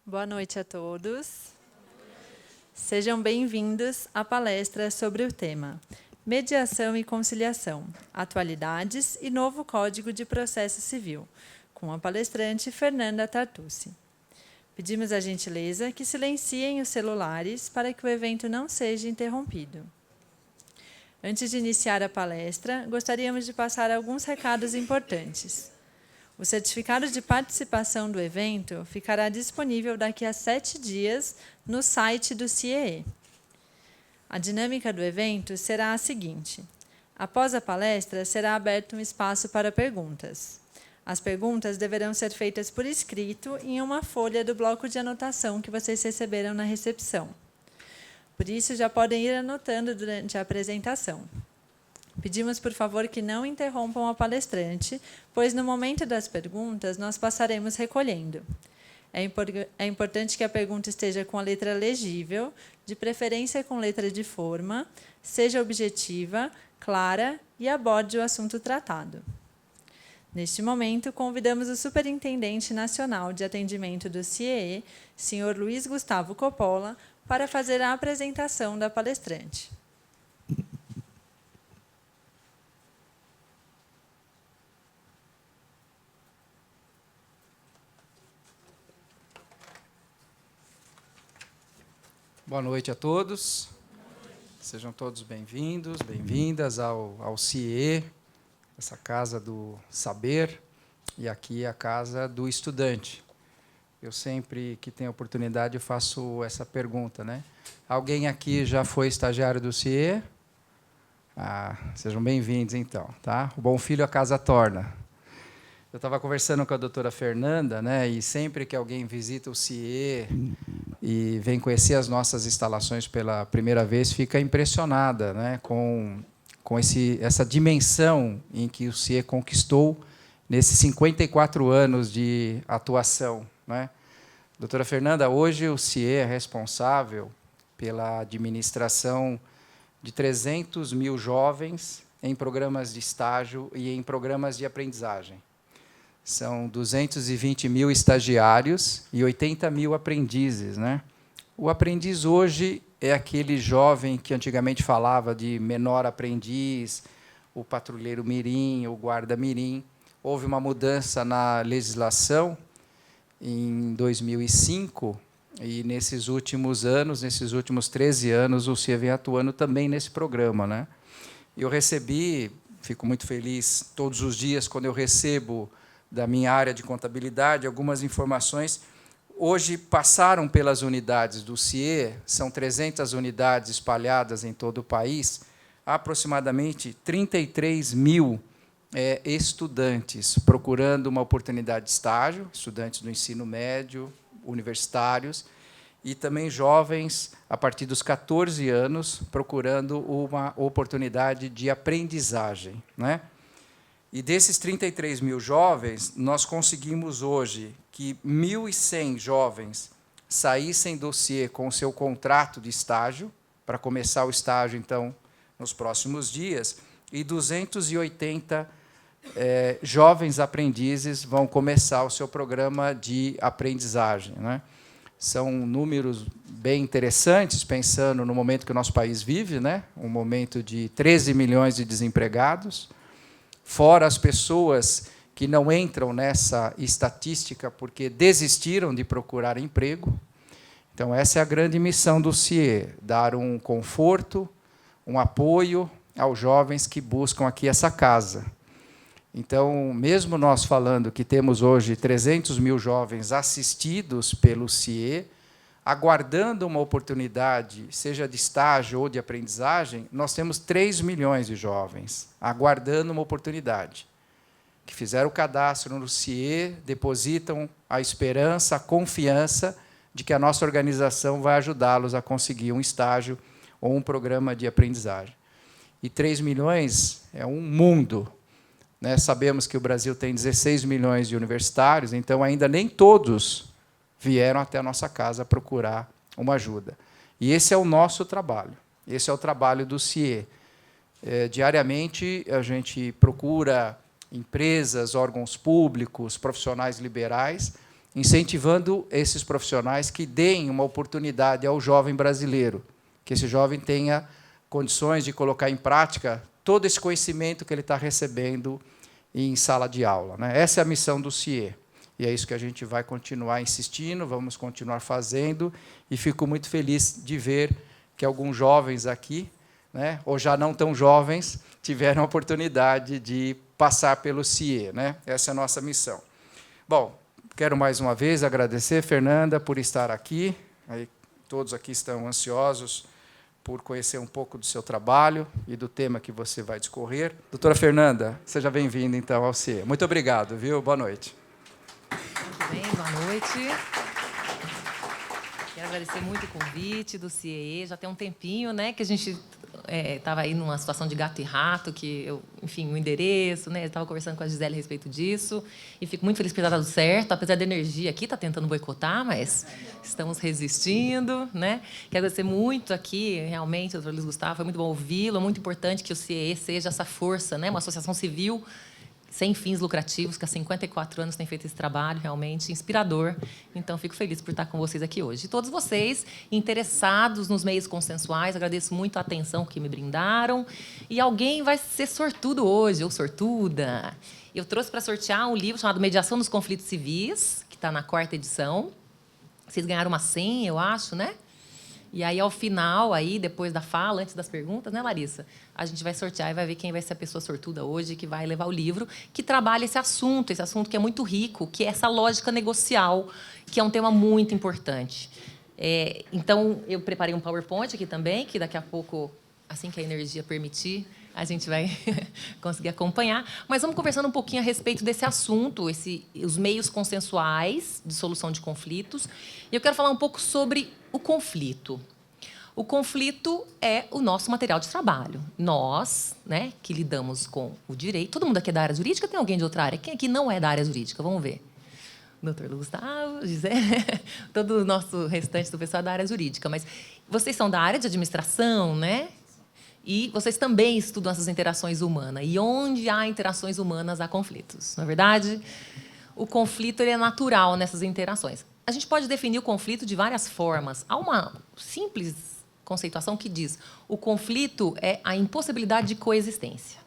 Boa noite a todos. Sejam bem-vindos à palestra sobre o tema Mediação e Conciliação, Atualidades e Novo Código de Processo Civil, com a palestrante Fernanda Tartucci. Pedimos a gentileza que silenciem os celulares para que o evento não seja interrompido. Antes de iniciar a palestra, gostaríamos de passar alguns recados importantes. O certificado de participação do evento ficará disponível daqui a 7 dias no site do CIEE. A dinâmica do evento será a seguinte: após a palestra, será aberto um espaço para perguntas. As perguntas deverão ser feitas por escrito em uma folha do bloco de anotação que vocês receberam na recepção. Por isso, já podem ir anotando durante a apresentação. Pedimos, por favor, que não interrompam a palestrante, pois no momento das perguntas nós passaremos recolhendo. É importante que a pergunta esteja com a letra legível, de preferência com letra de forma, seja objetiva, clara e aborde o assunto tratado. Neste momento, convidamos o Superintendente Nacional de Atendimento do CIEE, Sr. Luiz Gustavo Coppola, para fazer a apresentação da palestrante. Boa noite a todos. Sejam todos bem-vindos, bem-vindas ao CIEE, essa casa do saber, e aqui a casa do estudante. Eu sempre que tenho oportunidade eu faço essa pergunta, né? Alguém aqui já foi estagiário do CIEE? Sejam bem-vindos, então, tá? O bom filho a casa torna. Eu estava conversando com a doutora Fernanda, né? E sempre que alguém visita o CIEE e vem conhecer as nossas instalações pela primeira vez, fica impressionada, né, com essa dimensão em que o CIEE conquistou nesses 54 anos de atuação, né? Doutora Fernanda, hoje o CIEE é responsável pela administração de 300 mil jovens em programas de estágio e em programas de aprendizagem. São 220 mil estagiários e 80 mil aprendizes, né? O aprendiz hoje é aquele jovem que antigamente falava de menor aprendiz, o patrulheiro mirim, o guarda mirim. Houve uma mudança na legislação em 2005 e nesses últimos anos, nesses últimos 13 anos, o CIEE vem atuando também nesse programa, né? Eu recebi, fico muito feliz todos os dias quando eu recebo da minha área de contabilidade, algumas informações. Hoje passaram pelas unidades do CIEE, são 300 unidades espalhadas em todo o país, aproximadamente 33 mil estudantes procurando uma oportunidade de estágio, estudantes do ensino médio, universitários, e também jovens, a partir dos 14 anos, procurando uma oportunidade de aprendizagem, né? E desses 33 mil jovens, nós conseguimos hoje que 1.100 jovens saíssem do CIEE com o seu contrato de estágio, para começar o estágio, então, nos próximos dias, e 280 jovens aprendizes vão começar o seu programa de aprendizagem, né? São números bem interessantes, pensando no momento que o nosso país vive, né? Um momento de 13 milhões de desempregados, fora as pessoas que não entram nessa estatística porque desistiram de procurar emprego. Então, essa é a grande missão do CIEE, dar um conforto, um apoio aos jovens que buscam aqui essa casa. Então, mesmo nós falando que temos hoje 300 mil jovens assistidos pelo CIEE, aguardando uma oportunidade, seja de estágio ou de aprendizagem, nós temos 3 milhões de jovens aguardando uma oportunidade, que fizeram o cadastro no CIEE, depositam a esperança, a confiança de que a nossa organização vai ajudá-los a conseguir um estágio ou um programa de aprendizagem. E 3 milhões é um mundo, né? Sabemos que o Brasil tem 16 milhões de universitários, então ainda nem todos vieram até a nossa casa procurar uma ajuda. E esse é o nosso trabalho, esse é o trabalho do CIEE. Diariamente, a gente procura empresas, órgãos públicos, profissionais liberais, incentivando esses profissionais que deem uma oportunidade ao jovem brasileiro, que esse jovem tenha condições de colocar em prática todo esse conhecimento que ele está recebendo em sala de aula, né? Essa é a missão do CIE. E é isso que a gente vai continuar insistindo, vamos continuar fazendo, e fico muito feliz de ver que alguns jovens aqui, né, ou já não tão jovens, tiveram a oportunidade de passar pelo CIE, né? Essa é a nossa missão. Bom, quero mais uma vez agradecer, Fernanda, por estar aqui. Aí, todos aqui estão ansiosos por conhecer um pouco do seu trabalho e do tema que você vai discorrer. Doutora Fernanda, seja bem-vinda, então, ao CIE. Muito obrigado, viu? Boa noite. Muito bem, boa noite. Quero agradecer muito o convite do CIE. Já tem um tempinho, né, que a gente estava aí numa situação de gato e rato, que eu, enfim, o endereço, né, estava conversando com a Gisele a respeito disso, e fico muito feliz por ter dado certo, apesar da energia aqui, está tentando boicotar, mas estamos resistindo, né. Quero agradecer muito aqui, realmente, doutor Luiz Gustavo, foi muito bom ouvi-lo, é muito importante que o CIE seja essa força, né, uma associação civil sem fins lucrativos, que há 54 anos tem feito esse trabalho, realmente inspirador. Então, fico feliz por estar com vocês aqui hoje. E todos vocês interessados nos meios consensuais, agradeço muito a atenção que me brindaram. E alguém vai ser sortudo hoje, ou sortuda. Eu trouxe para sortear um livro chamado Mediação dos Conflitos Civis, que está na 4ª edição. Vocês ganharam uma senha, eu acho, né? E aí, ao final, aí, depois da fala, antes das perguntas, né, Larissa? A gente vai sortear e vai ver quem vai ser a pessoa sortuda hoje que vai levar o livro, que trabalha esse assunto que é muito rico, que é essa lógica negocial, que é um tema muito importante. Então, eu preparei um PowerPoint aqui também, que daqui a pouco, assim que a energia permitir, a gente vai conseguir acompanhar. Mas vamos conversando um pouquinho a respeito desse assunto, os meios consensuais de solução de conflitos. E eu quero falar um pouco sobre o conflito. O conflito é o nosso material de trabalho. Nós, né, que lidamos com o direito... Todo mundo aqui é da área jurídica? Tem alguém de outra área? Quem aqui não é da área jurídica? Vamos ver. Doutor Gustavo, Gisele, todo o nosso restante do pessoal é da área jurídica. Mas vocês são da área de administração, né? E vocês também estudam essas interações humanas. E onde há interações humanas, há conflitos. Não é verdade? O conflito ele é natural nessas interações. A gente pode definir o conflito de várias formas. Há uma simples conceituação que diz o conflito é a impossibilidade de coexistência.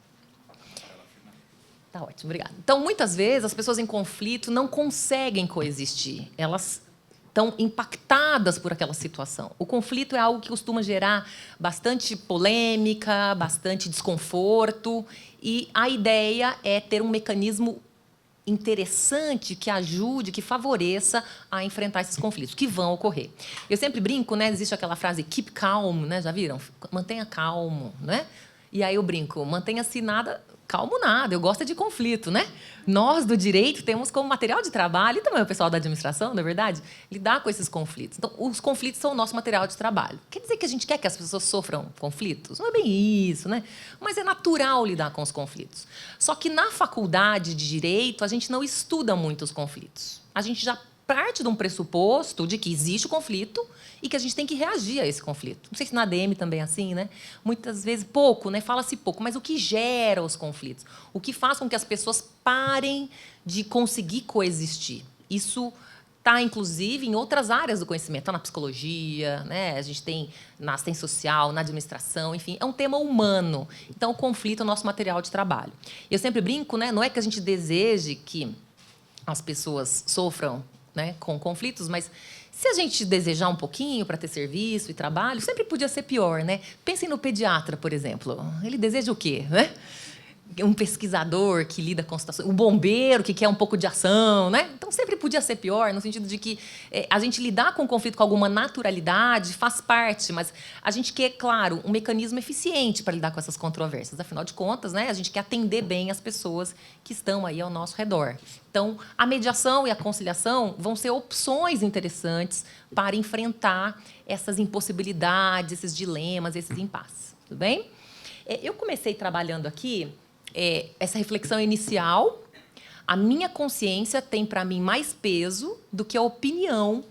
Tá ótimo, obrigada. Então, muitas vezes, as pessoas em conflito não conseguem coexistir. Elas estão impactadas por aquela situação. O conflito é algo que costuma gerar bastante polêmica, bastante desconforto, e a ideia é ter um mecanismo interessante que ajude, que favoreça a enfrentar esses conflitos que vão ocorrer. Eu sempre brinco, né? Existe aquela frase keep calm, né? Já viram? Mantenha calmo, né? E aí eu brinco, mantenha-se calmo nada, eu gosto de conflito, né? Nós, do direito, temos como material de trabalho, e também o pessoal da administração, não é verdade? Lidar com esses conflitos. Então, os conflitos são o nosso material de trabalho. Quer dizer que a gente quer que as pessoas sofram conflitos? Não é bem isso, né? Mas é natural lidar com os conflitos. Só que na faculdade de direito, a gente não estuda muito os conflitos. A gente já parte de um pressuposto de que existe o conflito e que a gente tem que reagir a esse conflito. Não sei se na ADM também é assim, né? Muitas vezes pouco, né? Fala-se pouco, mas o que gera os conflitos? O que faz com que as pessoas parem de conseguir coexistir? Isso está, inclusive, em outras áreas do conhecimento. Está na psicologia, né? A gente tem na assistência social, na administração, enfim, é um tema humano. Então, o conflito é o nosso material de trabalho. Eu sempre brinco, né? Não é que a gente deseje que as pessoas sofram, né, com conflitos, mas se a gente desejar um pouquinho para ter serviço e trabalho, sempre podia ser pior, né? Pensem no pediatra, por exemplo. Ele deseja o quê, né? Um pesquisador que lida com situações, um bombeiro que quer um pouco de ação, né? Então sempre podia ser pior, no sentido de que a gente lidar com o conflito com alguma naturalidade faz parte, mas a gente quer, claro, um mecanismo eficiente para lidar com essas controvérsias. Afinal de contas, né, a gente quer atender bem as pessoas que estão aí ao nosso redor. Então, a mediação e a conciliação vão ser opções interessantes para enfrentar essas impossibilidades, esses dilemas, esses impasses. Tudo bem? Eu comecei trabalhando aqui essa reflexão inicial. A minha consciência tem para mim mais peso do que a opinião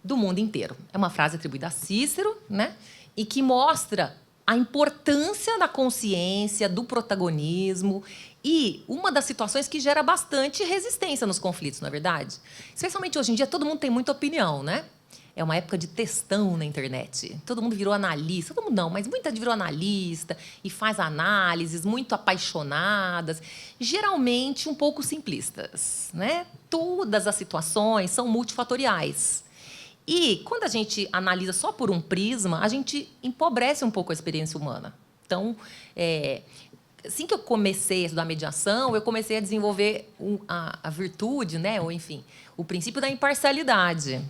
do mundo inteiro. É uma frase atribuída a Cícero, né? E que mostra a importância da consciência, do protagonismo e uma das situações que gera bastante resistência nos conflitos, não é verdade? Especialmente hoje em dia, todo mundo tem muita opinião, né? É uma época de textão na internet. Todo mundo virou analista. Todo mundo não, mas muita gente virou analista e faz análises muito apaixonadas, geralmente um pouco simplistas, né? Todas as situações são multifatoriais. E, quando a gente analisa só por um prisma, a gente empobrece um pouco a experiência humana. Então, assim que eu comecei a estudar mediação, eu comecei a desenvolver a virtude, né? Ou, enfim, o princípio da imparcialidade.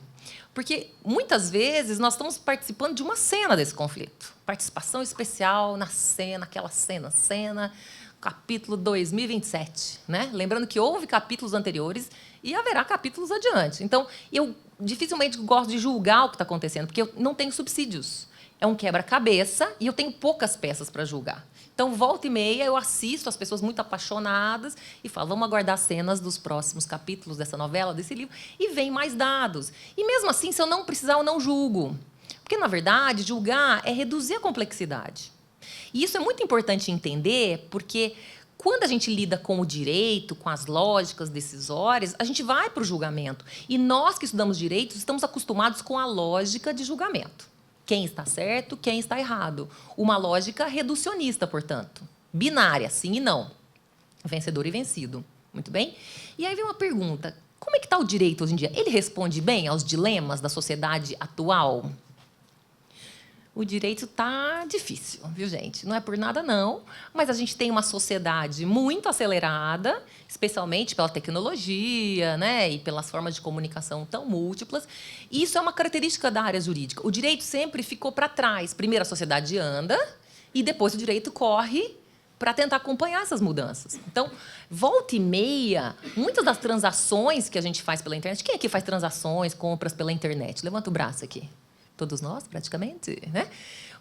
Porque, muitas vezes, nós estamos participando de uma cena desse conflito. Participação especial na cena, aquela cena, capítulo 2027. Né? Lembrando que houve capítulos anteriores e haverá capítulos adiante. Então, eu dificilmente gosto de julgar o que está acontecendo, porque eu não tenho subsídios. É um quebra-cabeça e eu tenho poucas peças para julgar. Então, volta e meia, eu assisto as pessoas muito apaixonadas e falo, vamos aguardar cenas dos próximos capítulos dessa novela, desse livro, e vem mais dados. E, mesmo assim, se eu não precisar, eu não julgo. Porque, na verdade, julgar é reduzir a complexidade. E isso é muito importante entender, porque quando a gente lida com o direito, com as lógicas decisórias, a gente vai para o julgamento. E nós que estudamos direito estamos acostumados com a lógica de julgamento. Quem está certo, quem está errado. Uma lógica reducionista, portanto. Binária, sim e não. Vencedor e vencido. Muito bem? E aí vem uma pergunta. Como é que está o direito hoje em dia? Ele responde bem aos dilemas da sociedade atual? O direito está difícil, viu, gente? Não é por nada, não. Mas a gente tem uma sociedade muito acelerada, especialmente pela tecnologia, né, e pelas formas de comunicação tão múltiplas. E isso é uma característica da área jurídica. O direito sempre ficou para trás. Primeiro a sociedade anda e depois o direito corre para tentar acompanhar essas mudanças. Então, volta e meia, muitas das transações que a gente faz pela internet... Quem aqui faz transações, compras pela internet? Levanta o braço aqui. Todos nós, praticamente, né?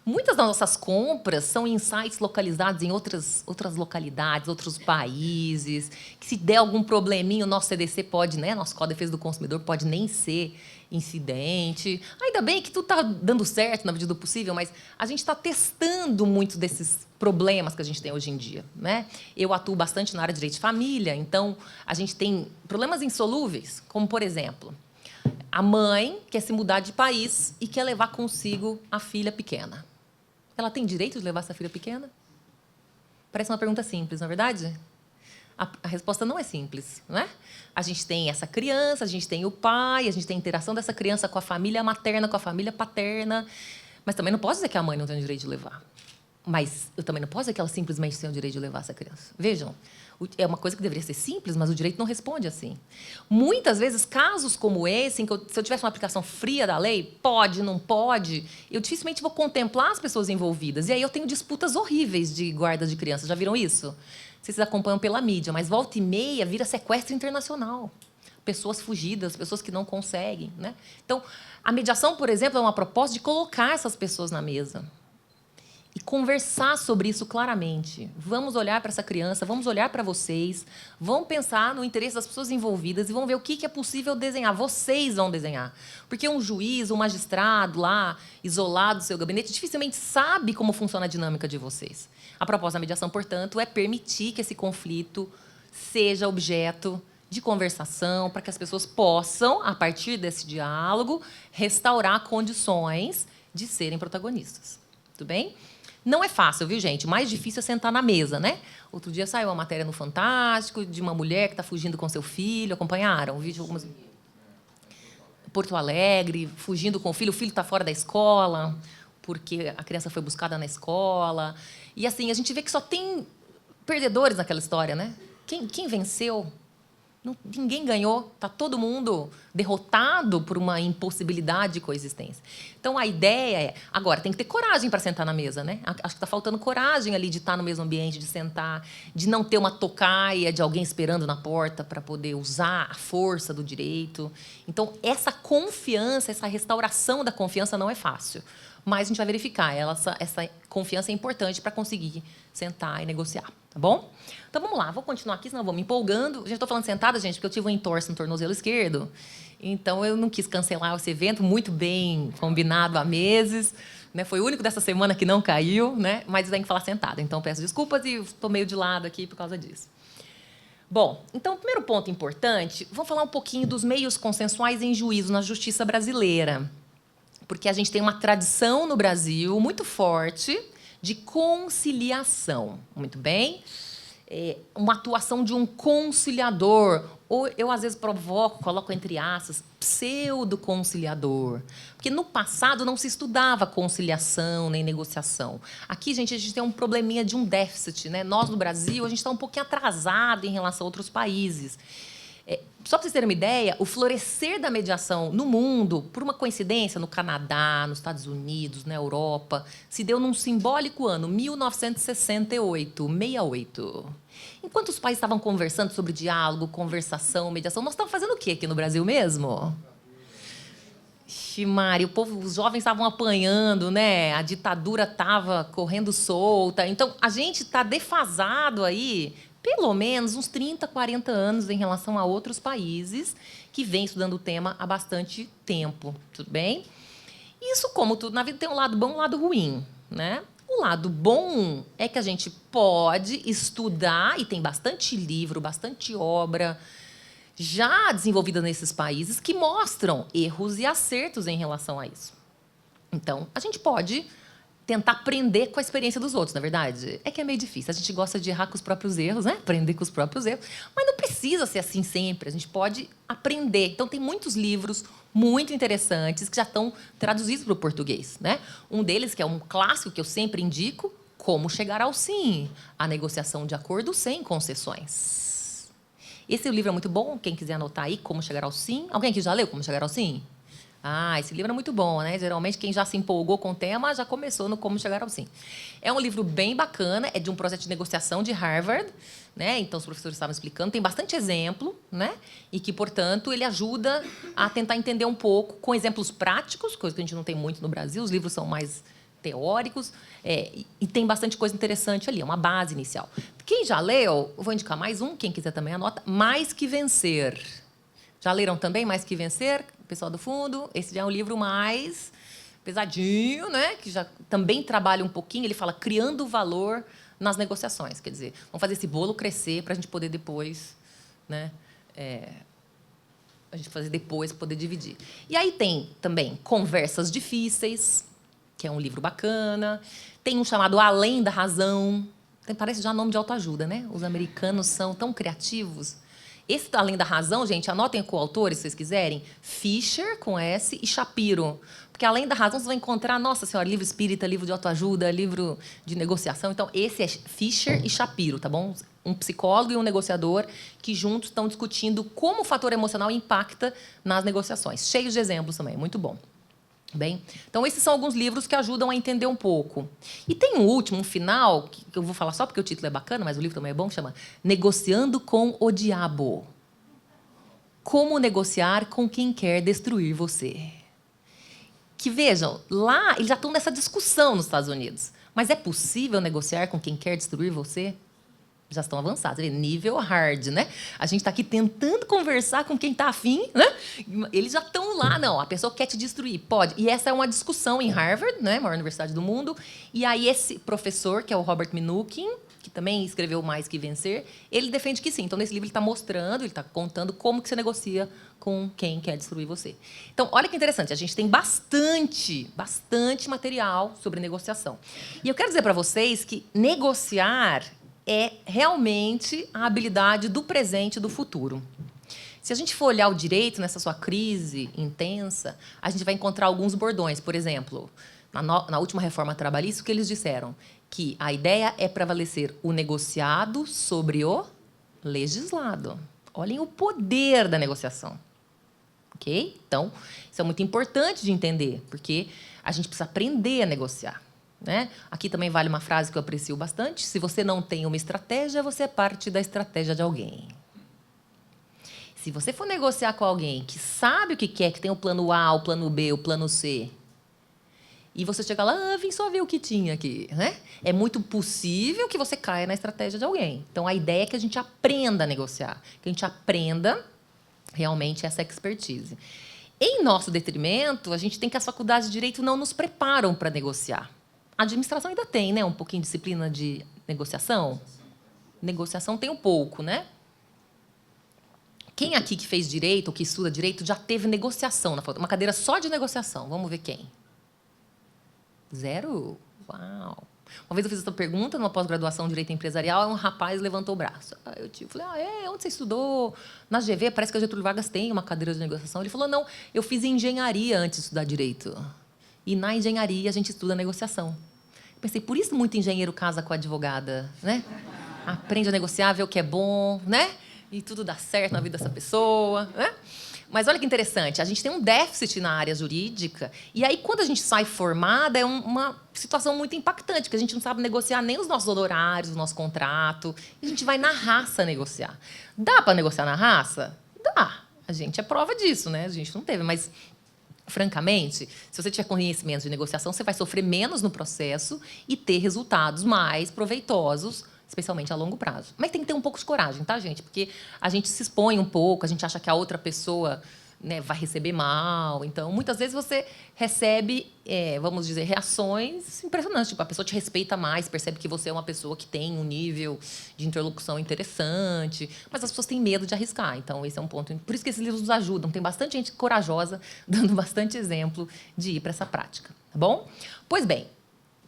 Muitas das nossas compras são em sites localizados em outras localidades, outros países, que se der algum probleminha, o nosso CDC pode, né? Nosso Código de Defesa do Consumidor pode nem ser incidente. Ainda bem que tudo está dando certo na medida do possível, mas a gente está testando muito desses problemas que a gente tem hoje em dia, né? Eu atuo bastante na área de direito de família, então a gente tem problemas insolúveis, como, por exemplo, a mãe quer se mudar de país e quer levar consigo a filha pequena. Ela tem direito de levar essa filha pequena? Parece uma pergunta simples, não é verdade? A resposta não é simples, não é? A gente tem essa criança, a gente tem o pai, a gente tem a interação dessa criança com a família materna, com a família paterna, mas também não posso dizer que a mãe não tem o direito de levar. Mas eu também não posso dizer que ela simplesmente tem o direito de levar essa criança. Vejam, é uma coisa que deveria ser simples, mas o direito não responde assim. Muitas vezes, casos como esse, em que se eu tivesse uma aplicação fria da lei, pode, não pode, eu dificilmente vou contemplar as pessoas envolvidas. E aí eu tenho disputas horríveis de guarda de crianças. Já viram isso? Vocês acompanham pela mídia, mas volta e meia vira sequestro internacional. Pessoas fugidas, pessoas que não conseguem, né? Então, a mediação, por exemplo, é uma proposta de colocar essas pessoas na mesa e conversar sobre isso claramente. Vamos olhar para essa criança, vamos olhar para vocês, vamos pensar no interesse das pessoas envolvidas e vamos ver o que é possível desenhar. Vocês vão desenhar. Porque um juiz, um magistrado lá, isolado do seu gabinete, dificilmente sabe como funciona a dinâmica de vocês. A proposta da mediação, portanto, é permitir que esse conflito seja objeto de conversação, para que as pessoas possam, a partir desse diálogo, restaurar condições de serem protagonistas. Tudo bem? Não é fácil, viu, gente? O mais difícil é sentar na mesa, né? Outro dia saiu uma matéria no Fantástico de uma mulher que está fugindo com seu filho. Acompanharam? Vídeo algumas... Porto Alegre, fugindo com o filho está fora da escola, porque a criança foi buscada na escola. E, assim, a gente vê que só tem perdedores naquela história, né? Quem venceu? Ninguém ganhou, está todo mundo derrotado por uma impossibilidade de coexistência. Então, a ideia é... Agora, tem que ter coragem para sentar na mesa, né? Acho que está faltando coragem ali de estar no mesmo ambiente, de sentar, de não ter uma tocaia de alguém esperando na porta para poder usar a força do direito. Então, essa confiança, essa restauração da confiança não é fácil. Mas a gente vai verificar. Essa confiança é importante para conseguir sentar e negociar. Tá bom? Então, vamos lá. Vou continuar aqui, senão eu vou me empolgando. Já estou falando sentada, gente, porque eu tive um entorse no tornozelo esquerdo. Então, eu não quis cancelar esse evento, muito bem combinado há meses. né? Foi o único dessa semana que não caiu, né? Mas tem que falar sentado. Então, peço desculpas e estou meio de lado aqui por causa disso. Bom, então, o primeiro ponto importante, vamos falar um pouquinho dos meios consensuais em juízo na justiça brasileira. Porque a gente tem uma tradição no Brasil muito forte de conciliação. Muito bem? Uma atuação de um conciliador, ou eu às vezes provoco, coloco entre aspas, pseudo-conciliador. Porque no passado não se estudava conciliação nem negociação. Aqui, gente, a gente tem um probleminha de um déficit, né? Nós, no Brasil, a gente está um pouquinho atrasado em relação a outros países. Só para vocês terem uma ideia, o florescer da mediação no mundo, por uma coincidência, no Canadá, nos Estados Unidos, na Europa, se deu num simbólico ano, 1968, 68. Enquanto os países estavam conversando sobre diálogo, conversação, mediação, nós estávamos fazendo o quê aqui no Brasil mesmo? Mari, os jovens estavam apanhando, né? A ditadura estava correndo solta. Então, a gente está defasado aí, pelo menos uns 30, 40 anos em relação a outros países que vêm estudando o tema há bastante tempo. Tudo bem? Isso, como tudo na vida, tem um lado bom e um lado ruim, né? O lado bom é que a gente pode estudar, e tem bastante livro, bastante obra já desenvolvida nesses países que mostram erros e acertos em relação a isso. Então, a gente pode tentar aprender com a experiência dos outros, na verdade. É que é meio difícil. A gente gosta de errar com os próprios erros, né? Aprender com os próprios erros. Mas não precisa ser assim sempre. A gente pode aprender. Então, tem muitos livros muito interessantes que já estão traduzidos para o português, né? Um deles, que é um clássico que eu sempre indico, Como Chegar ao Sim, a negociação de acordo sem concessões. Esse livro é muito bom, quem quiser anotar aí, Como Chegar ao Sim. Alguém aqui já leu Como Chegar ao Sim? Esse livro é muito bom, né? Geralmente, quem já se empolgou com o tema já começou no Como Chegar ao Sim. É um livro bem bacana, é de um projeto de negociação de Harvard, né? Então, os professores estavam explicando, tem bastante exemplo, né? E que, portanto, ele ajuda a tentar entender um pouco, com exemplos práticos, coisa que a gente não tem muito no Brasil, os livros são mais teóricos, e tem bastante coisa interessante ali, é uma base inicial. Quem já leu, eu vou indicar mais um, quem quiser também anota, Mais que Vencer. Já leram também Mais que Vencer? Pessoal do fundo, esse já é um livro mais pesadinho, né? Que já também trabalha um pouquinho, ele fala criando valor nas negociações, quer dizer, vamos fazer esse bolo crescer para a gente poder depois, né? A gente fazer depois, poder dividir. E aí tem também Conversas Difíceis, que é um livro bacana. Tem um chamado Além da Razão. Parece já nome de autoajuda, né? Os americanos são tão criativos. Esse Além da Razão, gente, anotem com autores, se vocês quiserem, Fisher, com S, e Shapiro. Porque Além da Razão, vocês vão encontrar, nossa senhora, livro espírita, livro de autoajuda, livro de negociação. Então, esse é Fisher e Shapiro, tá bom? Um psicólogo e um negociador que juntos estão discutindo como o fator emocional impacta nas negociações. Cheios de exemplos também, muito bom. Bem, então, esses são alguns livros que ajudam a entender um pouco. E tem um último, um final, que eu vou falar só porque o título é bacana, mas o livro também é bom, que chama Negociando com o Diabo. Como negociar com quem quer destruir você. Que, vejam, lá eles já estão nessa discussão nos Estados Unidos. Mas é possível negociar com quem quer destruir você? Já estão avançados, nível hard, né? A gente está aqui tentando conversar com quem está afim, né? Eles já estão lá, não, a pessoa quer te destruir, pode. E essa é uma discussão em Harvard, né, maior universidade do mundo, e aí esse professor, que é o Robert Minuchin, que também escreveu Mais que Vencer, ele defende que sim. Então, nesse livro, ele está mostrando, ele está contando como que você negocia com quem quer destruir você. Então, olha que interessante, a gente tem bastante material sobre negociação. E eu quero dizer para vocês que negociar é realmente a habilidade do presente e do futuro. Se a gente for olhar o direito nessa sua crise intensa, a gente vai encontrar alguns bordões. Por exemplo, na última reforma trabalhista, o que eles disseram? Que a ideia é prevalecer o negociado sobre o legislado. Olhem o poder da negociação. Ok? Então, isso é muito importante de entender, porque a gente precisa aprender a negociar. Né? Aqui também vale uma frase que eu aprecio bastante. Se você não tem uma estratégia, você é parte da estratégia de alguém. Se você for negociar com alguém que sabe o que quer, que tem o plano A, o plano B, o plano C, e você chega lá, vim só ver o que tinha aqui, né? É muito possível que você caia na estratégia de alguém. Então, a ideia é que a gente aprenda a negociar, que a gente aprenda realmente essa expertise. Em nosso detrimento, a gente tem que as faculdades de direito não nos preparam para negociar. A administração ainda tem, né, um pouquinho de disciplina de negociação. Negociação tem um pouco, né? Quem aqui que fez direito ou que estuda direito já teve negociação na faculdade? Uma cadeira só de negociação. Vamos ver quem. 0? Uau! Uma vez eu fiz essa pergunta numa pós-graduação em Direito Empresarial, um rapaz levantou o braço. Aí eu falei, onde você estudou? Na GV, parece que a Getúlio Vargas tem uma cadeira de negociação. Ele falou, não, eu fiz engenharia antes de estudar Direito. E na engenharia a gente estuda negociação. Eu pensei, por isso muito engenheiro casa com a advogada, né? Aprende a negociar, vê o que é bom, né? E tudo dá certo na vida dessa pessoa, né? Mas olha que interessante, a gente tem um déficit na área jurídica, e aí, quando a gente sai formada, é uma situação muito impactante, porque a gente não sabe negociar nem os nossos honorários, o nosso contrato, e a gente vai na raça negociar. Dá para negociar na raça? Dá. A gente é prova disso, né? A gente não teve, mas, francamente, se você tiver conhecimento de negociação, você vai sofrer menos no processo e ter resultados mais proveitosos, especialmente a longo prazo. Mas tem que ter um pouco de coragem, tá, gente? Porque a gente se expõe um pouco, a gente acha que a outra pessoa, né, vai receber mal. Então, muitas vezes você recebe, vamos dizer, reações impressionantes. Tipo, a pessoa te respeita mais, percebe que você é uma pessoa que tem um nível de interlocução interessante, mas as pessoas têm medo de arriscar. Então, esse é um ponto. Por isso que esses livros nos ajudam. Tem bastante gente corajosa, dando bastante exemplo de ir para essa prática. Tá bom? Pois bem,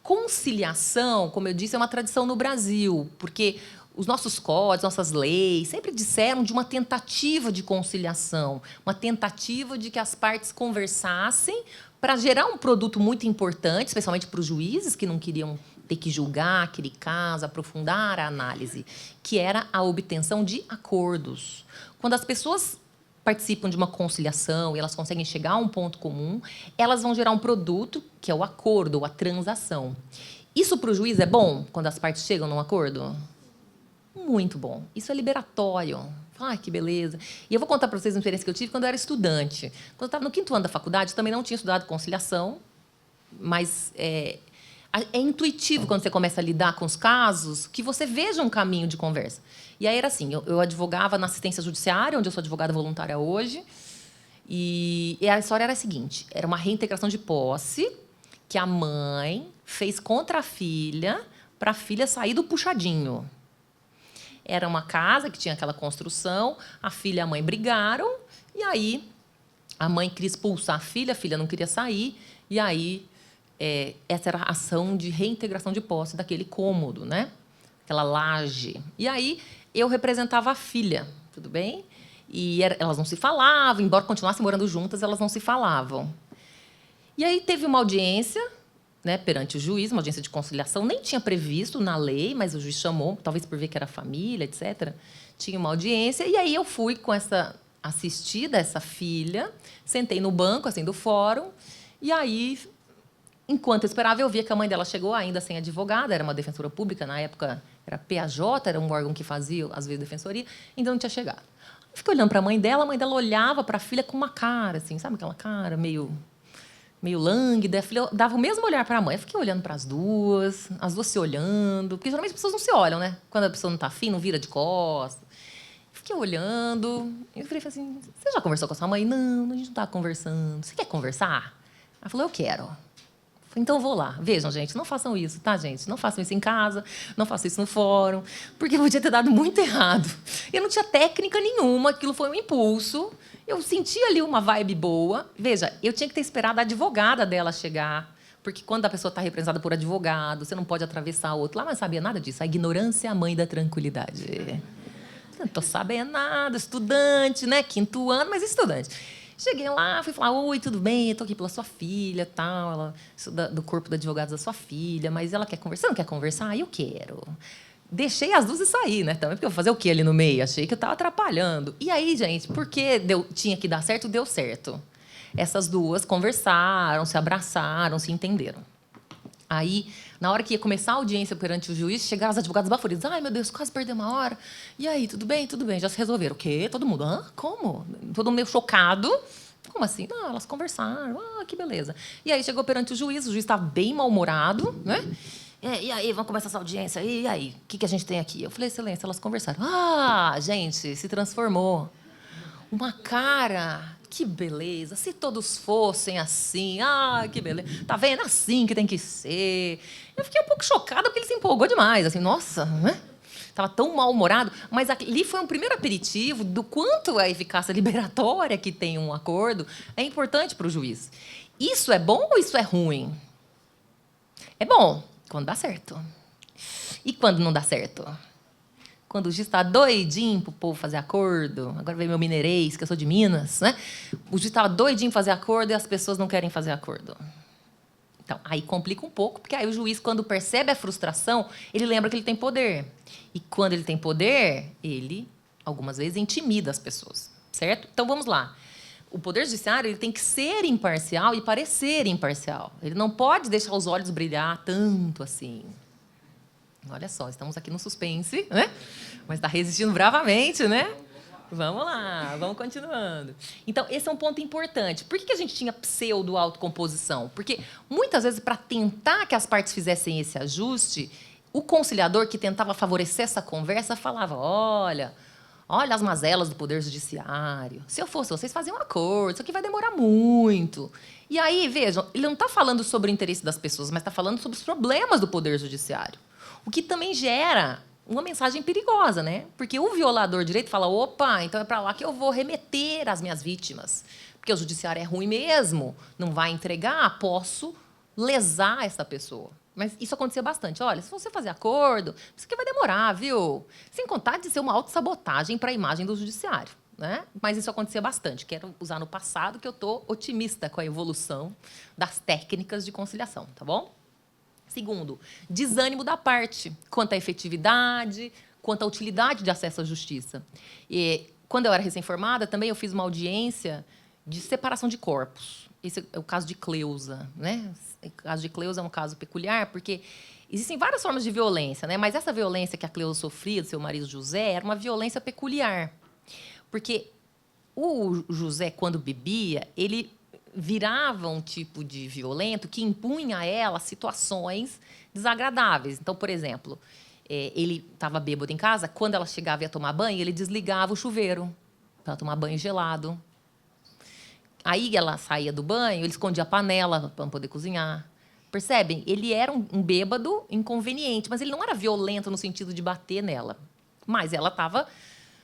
conciliação, como eu disse, é uma tradição no Brasil, porque os nossos códigos, nossas leis, sempre disseram de uma tentativa de conciliação, uma tentativa de que as partes conversassem para gerar um produto muito importante, especialmente para os juízes que não queriam ter que julgar aquele caso, aprofundar a análise, que era a obtenção de acordos. Quando as pessoas participam de uma conciliação e elas conseguem chegar a um ponto comum, elas vão gerar um produto, que é o acordo, ou a transação. Isso para o juiz é bom, quando as partes chegam num acordo? Muito bom. Isso é liberatório. Ai, que beleza. E eu vou contar para vocês uma experiência que eu tive quando eu era estudante. Quando eu estava no 5º ano da faculdade, eu também não tinha estudado conciliação, mas é intuitivo, quando você começa a lidar com os casos, que você veja um caminho de conversa. E aí era assim, eu advogava na assistência judiciária, onde eu sou advogada voluntária hoje, e a história era a seguinte, era uma reintegração de posse que a mãe fez contra a filha, para a filha sair do puxadinho. Era uma casa que tinha aquela construção, a filha e a mãe brigaram, e aí a mãe queria expulsar a filha não queria sair, e aí essa era a ação de reintegração de posse daquele cômodo, né? Aquela laje. E aí eu representava a filha, tudo bem? E elas não se falavam, embora continuassem morando juntas, elas não se falavam. E aí teve uma audiência, né, perante o juiz, uma audiência de conciliação, nem tinha previsto na lei, mas o juiz chamou, talvez por ver que era família, etc. Tinha uma audiência, e aí eu fui com essa assistida, essa filha, sentei no banco, assim, do fórum, e aí, enquanto eu esperava, eu via que a mãe dela chegou ainda sem advogada, era uma defensora pública, na época era PAJ, era um órgão que fazia, às vezes, defensoria, ainda não tinha chegado. Eu fiquei olhando para a mãe dela olhava para a filha com uma cara, assim, sabe aquela cara meio lânguida. A filha dava o mesmo olhar para a mãe. Eu fiquei olhando para as duas se olhando, porque geralmente as pessoas não se olham, né? Quando a pessoa não está afim, não vira de costas. Fiquei olhando, e eu falei assim, você já conversou com a sua mãe? Não, a gente não está conversando. Você quer conversar? Ela falou, eu quero. Então, eu vou lá. Vejam, gente, não façam isso, tá, gente? Não façam isso em casa, não façam isso no fórum, porque podia ter dado muito errado. Eu não tinha técnica nenhuma, aquilo foi um impulso. Eu senti ali uma vibe boa. Veja, eu tinha que ter esperado a advogada dela chegar, porque quando a pessoa está representada por advogado, você não pode atravessar o outro lá, mas não sabia nada disso. A ignorância é a mãe da tranquilidade. Não estou sabendo nada, estudante, né? 5º ano, mas estudante. Cheguei lá, fui falar, oi, tudo bem? Estou aqui pela sua filha, tal. Ela do corpo de advogados da sua filha, mas ela quer conversar? Não quer conversar? Eu quero. Deixei as duas e saí, né? Também porque eu vou fazer o quê ali no meio? Achei que eu estava atrapalhando. E aí, gente, porque tinha que dar certo, deu certo. Essas duas conversaram, se abraçaram, se entenderam. Aí, na hora que ia começar a audiência perante o juiz, chegaram os advogados baforidos. Ai, meu Deus, quase perdeu uma hora. E aí, tudo bem? Tudo bem. Já se resolveram. O quê? Todo mundo? Hã? Como? Todo mundo meio chocado. Como assim? Não, elas conversaram. Ah, que beleza. E aí, chegou perante o juiz estava bem mal-humorado, né? E aí, vamos começar essa audiência? E aí, o que a gente tem aqui? Eu falei, excelência, elas conversaram. Ah, gente, se transformou. uma cara, que beleza, se todos fossem assim, que beleza, tá vendo? Assim que tem que ser. Eu fiquei um pouco chocada porque ele se empolgou demais, assim, nossa, né? Estava tão mal-humorado, mas ali foi um primeiro aperitivo do quanto a eficácia liberatória que tem um acordo é importante para o juiz. Isso é bom ou isso é ruim? É bom quando dá certo. E quando não dá certo? Quando o juiz está doidinho para o povo fazer acordo, agora vem meu mineirês, que eu sou de Minas, né? O juiz estava doidinho para fazer acordo e as pessoas não querem fazer acordo. Então, aí complica um pouco, porque aí o juiz, quando percebe a frustração, ele lembra que ele tem poder. E quando ele tem poder, ele, algumas vezes, intimida as pessoas, certo? Então, vamos lá. O Poder Judiciário ele tem que ser imparcial e parecer imparcial. Ele não pode deixar os olhos brilhar tanto assim. Olha só, estamos aqui no suspense, né? Mas está resistindo bravamente, né? Vamos lá, vamos continuando. Então, esse é um ponto importante. Por que a gente tinha pseudo-autocomposição? Porque, muitas vezes, para tentar que as partes fizessem esse ajuste, o conciliador que tentava favorecer essa conversa falava, olha as mazelas do Poder Judiciário. Se eu fosse vocês, faziam um acordo, isso aqui vai demorar muito. E aí, vejam, ele não está falando sobre o interesse das pessoas, mas está falando sobre os problemas do Poder Judiciário. O que também gera uma mensagem perigosa, né? Porque o violador de direito fala, opa, então é para lá que eu vou remeter as minhas vítimas. Porque o judiciário é ruim mesmo, não vai entregar, posso lesar essa pessoa. Mas isso acontecia bastante. Olha, se você fazer acordo, isso aqui vai demorar, viu? Sem contar de ser uma autossabotagem para a imagem do judiciário, né? Mas isso acontecia bastante. Quero usar no passado, que eu estou otimista com a evolução das técnicas de conciliação, tá bom? Segundo, desânimo da parte quanto à efetividade, quanto à utilidade de acesso à justiça. E, quando eu era recém-formada, também eu fiz uma audiência de separação de corpos. Esse é o caso de Cleusa, né? O caso de Cleusa é um caso peculiar, porque existem várias formas de violência, né? Mas essa violência que a Cleusa sofria do seu marido José era uma violência peculiar. Porque o José, quando bebia, ele virava um tipo de violento que impunha a ela situações desagradáveis. Então, por exemplo, ele estava bêbado em casa, quando ela chegava e ia tomar banho, ele desligava o chuveiro para tomar banho gelado. Aí ela saía do banho, ele escondia a panela para não poder cozinhar. Percebem? Ele era um bêbado inconveniente, mas ele não era violento no sentido de bater nela. Mas ela estava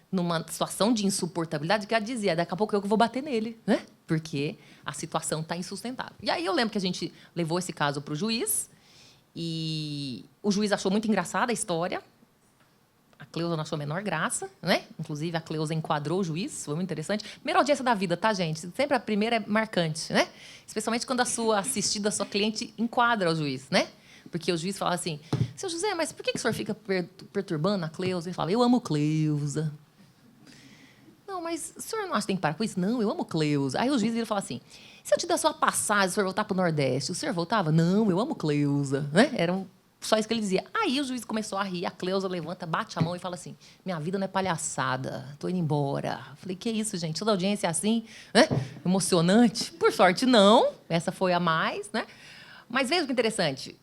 numa situação de insuportabilidade que ela dizia, daqui a pouco eu que vou bater nele, né? Porque a situação está insustentável. E aí eu lembro que a gente levou esse caso para o juiz e o juiz achou muito engraçada a história. A Cleusa não achou a menor graça, né? Inclusive, a Cleusa enquadrou o juiz, foi muito interessante. Primeira audiência da vida, tá, gente? Sempre a primeira é marcante, né? Especialmente quando a sua assistida, a sua cliente, enquadra o juiz, né? Porque o juiz fala assim, seu José, mas por que o senhor fica perturbando a Cleusa? Ele fala, eu amo Cleusa. Não, mas o senhor não acha que tem que parar com isso? Não, eu amo Cleusa. Aí o juiz vira e fala assim, se eu te der sua passagem, o senhor voltar para o Nordeste, o senhor voltava? Não, eu amo Cleusa. Né? Era só isso que ele dizia. Aí o juiz começou a rir, a Cleusa levanta, bate a mão e fala assim, minha vida não é palhaçada, estou indo embora. Falei, que isso, gente? Toda audiência é assim, né? Emocionante? Por sorte, não. Essa foi a mais, né? Mas veja que interessante.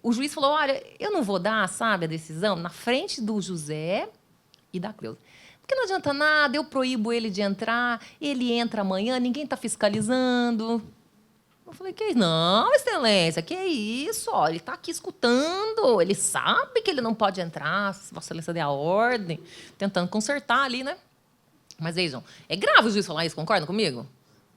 O juiz falou, olha, eu não vou dar, sabe, a decisão na frente do José e da Cleusa. Porque não adianta nada, eu proíbo ele de entrar, ele entra amanhã, ninguém está fiscalizando. Eu falei, que isso? Não, excelência, que isso? Ó, ele está aqui escutando, ele sabe que ele não pode entrar, se Vossa Excelência der a ordem, tentando consertar ali, né? Mas vejam, é grave o juiz falar isso, concordam comigo?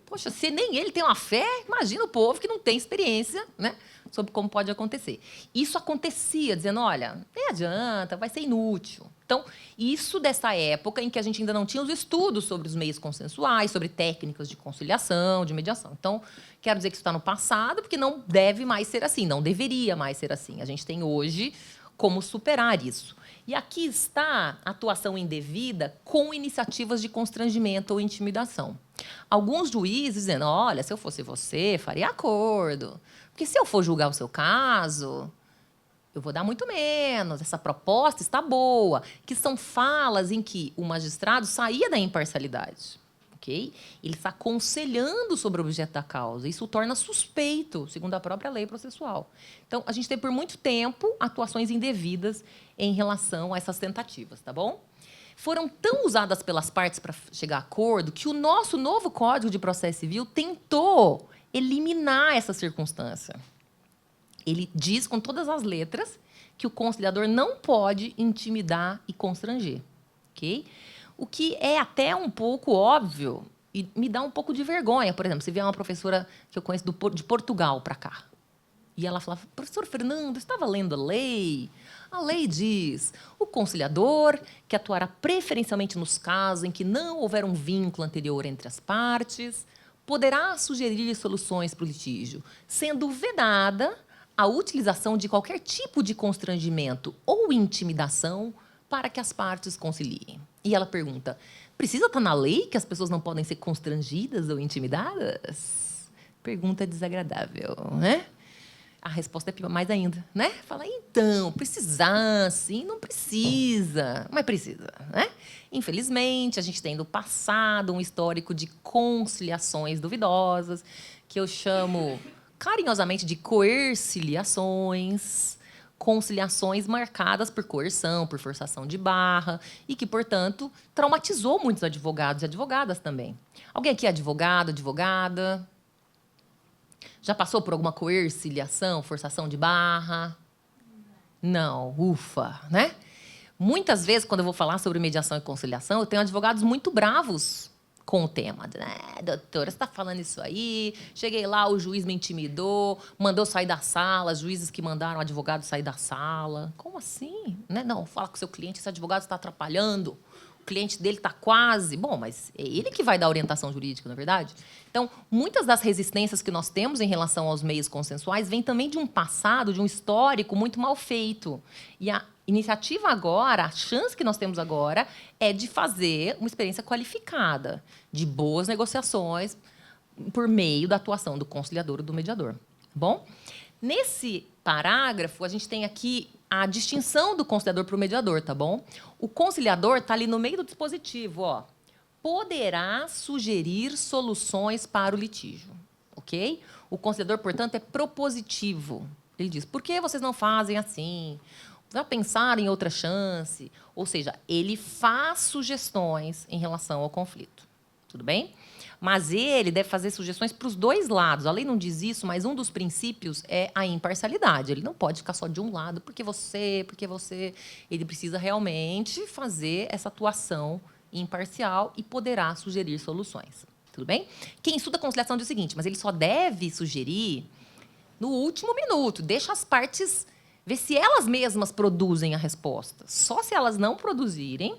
Poxa, se nem ele tem uma fé, imagina o povo que não tem experiência, né, sobre como pode acontecer. Isso acontecia, dizendo, olha, nem adianta, vai ser inútil. Então, isso dessa época em que a gente ainda não tinha os estudos sobre os meios consensuais, sobre técnicas de conciliação, de mediação. Então, quero dizer que isso está no passado, porque não deve mais ser assim, não deveria mais ser assim. A gente tem hoje como superar isso. E aqui está a atuação indevida com iniciativas de constrangimento ou intimidação. Alguns juízes dizendo, olha, se eu fosse você, faria acordo. Porque se eu for julgar o seu caso, eu vou dar muito menos, essa proposta está boa. Que são falas em que o magistrado saía da imparcialidade. Okay? Ele está aconselhando sobre o objeto da causa. Isso o torna suspeito, segundo a própria lei processual. Então, a gente teve por muito tempo atuações indevidas em relação a essas tentativas, tá bom? foram tão usadas pelas partes para chegar a acordo que o nosso novo Código de Processo Civil tentou eliminar essa circunstância. Ele diz com todas as letras que o conciliador não pode intimidar e constranger. Okay? O que é até um pouco óbvio e me dá um pouco de vergonha. Por exemplo, se vier uma professora que eu conheço de Portugal para cá, e ela fala, professor Fernando, estava lendo a lei? A lei diz, o conciliador, que atuará preferencialmente nos casos em que não houver um vínculo anterior entre as partes, poderá sugerir soluções para o litígio, sendo vedada a utilização de qualquer tipo de constrangimento ou intimidação para que as partes conciliem. E ela pergunta, precisa estar na lei que as pessoas não podem ser constrangidas ou intimidadas? Pergunta desagradável, né? A resposta é pior mais ainda, né? Fala, então, precisar, sim, não precisa. Mas precisa, né? Infelizmente, a gente tem no passado um histórico de conciliações duvidosas, que eu chamo carinhosamente de coerciliações, conciliações marcadas por coerção, por forçação de barra, e que, portanto, traumatizou muitos advogados e advogadas também. Alguém aqui é advogado, advogada? Já passou por alguma coerciliação, forçação de barra? Não, ufa, né? Muitas vezes, quando eu vou falar sobre mediação e conciliação, eu tenho advogados muito bravos com o tema. Doutora, você está falando isso aí? Cheguei lá, o juiz me intimidou, mandou sair da sala, juízes que mandaram o advogado sair da sala. Como assim? Né? Não, fala com o seu cliente, esse advogado está atrapalhando. O cliente dele está quase... Bom, mas é ele que vai dar orientação jurídica, não é verdade? Então, muitas das resistências que nós temos em relação aos meios consensuais vêm também de um passado, de um histórico muito mal feito. E a iniciativa agora, a chance que nós temos agora, é de fazer uma experiência qualificada, de boas negociações por meio da atuação do conciliador ou do mediador. Bom, nesse parágrafo, a gente tem aqui a distinção do conciliador para o mediador, tá bom? O conciliador está ali no meio do dispositivo, ó. Poderá sugerir soluções para o litígio, ok? O conciliador, portanto, é propositivo. Ele diz, por que vocês não fazem assim? Já pensaram em outra chance? Ou seja, ele faz sugestões em relação ao conflito, tudo bem? Mas ele deve fazer sugestões para os dois lados. A lei não diz isso, mas um dos princípios é a imparcialidade. Ele não pode ficar só de um lado, porque você... Ele precisa realmente fazer essa atuação imparcial e poderá sugerir soluções. Tudo bem? Quem estuda conciliação diz o seguinte, mas ele só deve sugerir no último minuto. Deixa as partes ver se elas mesmas produzem a resposta. Só se elas não produzirem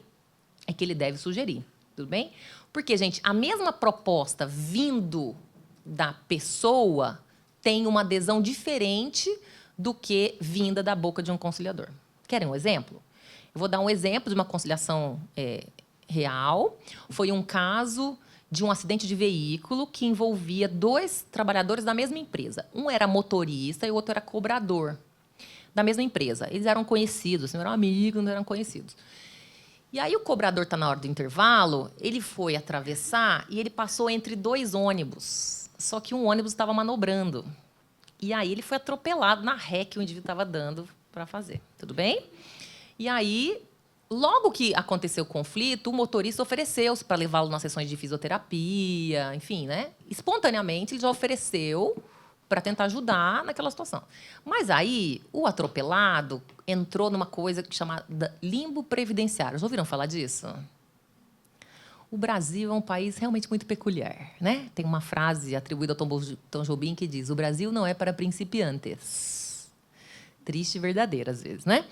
é que ele deve sugerir. Tudo bem? Porque, gente, a mesma proposta vindo da pessoa tem uma adesão diferente do que vinda da boca de um conciliador. Querem um exemplo? Eu vou dar um exemplo de uma conciliação real. Foi um caso de um acidente de veículo que envolvia 2 trabalhadores da mesma empresa. Um era motorista e o outro era cobrador da mesma empresa. Eles eram conhecidos, não eram amigos, não eram conhecidos. E aí o cobrador está na hora do intervalo, ele foi atravessar e ele passou entre 2 ônibus. Só que um ônibus estava manobrando. E aí ele foi atropelado na ré que o indivíduo estava dando para fazer. Tudo bem? E aí, logo que aconteceu o conflito, o motorista ofereceu-se para levá-lo nas sessões de fisioterapia, enfim, né? Espontaneamente, ele já ofereceu para tentar ajudar naquela situação. Mas aí, o atropelado entrou numa coisa chamada limbo previdenciário. Já ouviram falar disso? O Brasil é um país realmente muito peculiar, né? Tem uma frase atribuída ao Tom Jobim que diz, o Brasil não é para principiantes. Triste e verdadeira, às vezes, né?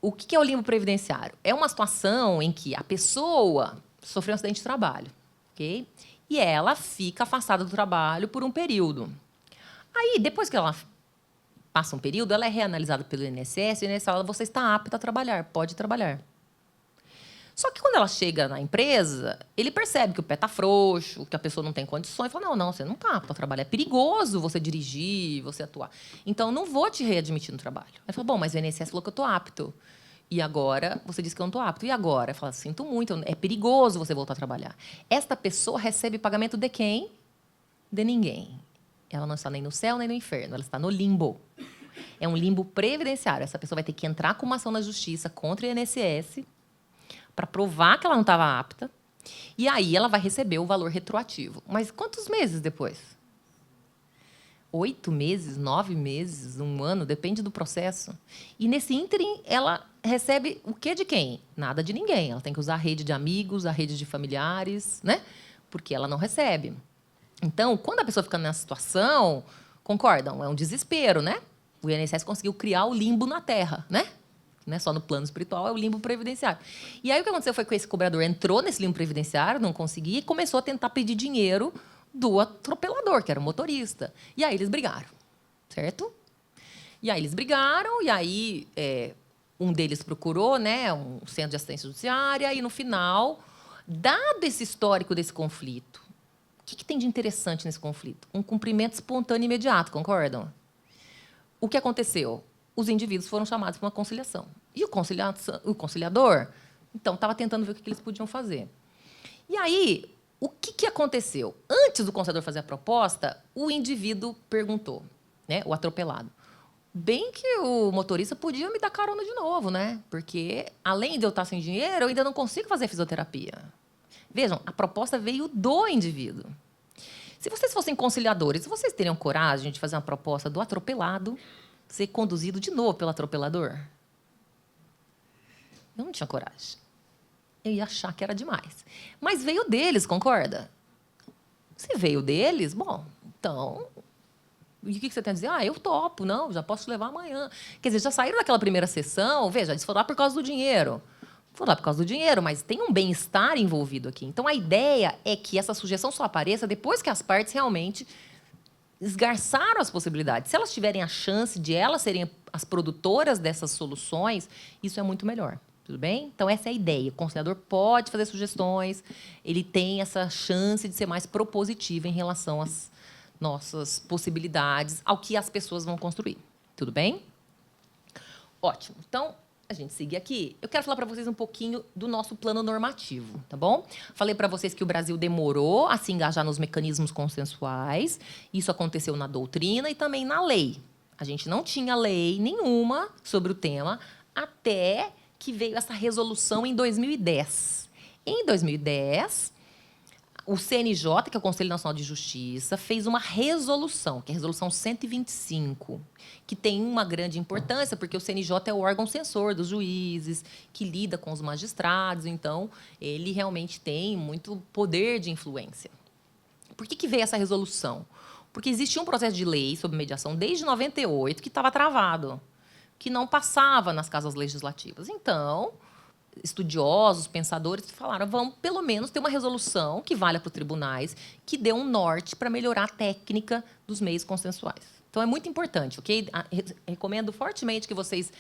O que é o limbo previdenciário? É uma situação em que a pessoa sofreu um acidente de trabalho, ok? E ela fica afastada do trabalho por um período. Aí, depois que ela passa um período, ela é reanalisada pelo INSS e o INSS fala, você está apta a trabalhar, pode trabalhar. Só que quando ela chega na empresa, ele percebe que o pé está frouxo, que a pessoa não tem condições, fala, não, você não está apto a trabalhar, é perigoso você dirigir, você atuar. Então, não vou te readmitir no trabalho. Aí fala, bom, mas o INSS falou que eu estou apto. E agora, você disse que eu não estou apto. E agora? Ela fala, sinto muito, é perigoso você voltar a trabalhar. Esta pessoa recebe pagamento de quem? De ninguém. Ela não está nem no céu, nem no inferno. Ela está no limbo. É um limbo previdenciário. Essa pessoa vai ter que entrar com uma ação na justiça contra o INSS para provar que ela não estava apta, e aí ela vai receber o valor retroativo. Mas quantos meses depois? 8 meses, 9 meses, 1 ano, depende do processo. E nesse ínterim, ela recebe o quê de quem? Nada de ninguém. Ela tem que usar a rede de amigos, a rede de familiares, né? Porque ela não recebe. Então, quando a pessoa fica nessa situação, concordam? É um desespero, né? O INSS conseguiu criar o limbo na Terra, né? Não é só no plano espiritual, é o limbo previdenciário. E aí o que aconteceu foi que esse cobrador entrou nesse limbo previdenciário, não conseguia, e começou a tentar pedir dinheiro do atropelador, que era o motorista. E aí eles brigaram, certo? E aí eles brigaram, e aí um deles procurou, né, um centro de assistência judiciária, e no final, dado esse histórico desse conflito, o que tem de interessante nesse conflito? Um cumprimento espontâneo e imediato, concordam? O que aconteceu? Os indivíduos foram chamados para uma conciliação. E o conciliador, então, estava tentando ver o que eles podiam fazer. E aí, o que aconteceu? Antes do conciliador fazer a proposta, o indivíduo perguntou, né, o atropelado. Bem que o motorista podia me dar carona de novo, né? Porque, além de eu estar sem dinheiro, eu ainda não consigo fazer fisioterapia. Vejam, a proposta veio do indivíduo. Se vocês fossem conciliadores, vocês teriam coragem de fazer uma proposta do atropelado ser conduzido de novo pelo atropelador? Eu não tinha coragem. Eu ia achar que era demais. Mas veio deles, concorda? Se veio deles, bom, então... E o que você tem a dizer? Eu topo, não, já posso te levar amanhã. Quer dizer, já saíram daquela primeira sessão, veja, eles foram lá por causa do dinheiro. Foram lá por causa do dinheiro, mas tem um bem-estar envolvido aqui. Então, a ideia é que essa sugestão só apareça depois que as partes realmente esgarçaram as possibilidades. Se elas tiverem a chance de elas serem as produtoras dessas soluções, isso é muito melhor. Tudo bem? Então, essa é a ideia. O conciliador pode fazer sugestões, ele tem essa chance de ser mais propositivo em relação às nossas possibilidades, ao que as pessoas vão construir. Tudo bem? Ótimo. Então, a gente seguir aqui. Eu quero falar para vocês um pouquinho do nosso plano normativo, tá bom? Falei para vocês que o Brasil demorou a se engajar nos mecanismos consensuais. Isso aconteceu na doutrina e também na lei. A gente não tinha lei nenhuma sobre o tema até que veio essa resolução em 2010. Em 2010, o CNJ, que é o Conselho Nacional de Justiça, fez uma resolução, que é a Resolução 125, que tem uma grande importância, porque o CNJ é o órgão censor dos juízes, que lida com os magistrados, então, ele realmente tem muito poder de influência. Por que veio essa resolução? Porque existia um processo de lei sobre mediação desde 98 que estava travado, que não passava nas casas legislativas. Então, estudiosos, pensadores falaram, vamos pelo menos ter uma resolução que valha para os tribunais, que dê um norte para melhorar a técnica dos meios consensuais. Então, é muito importante, ok? Recomendo fortemente que vocês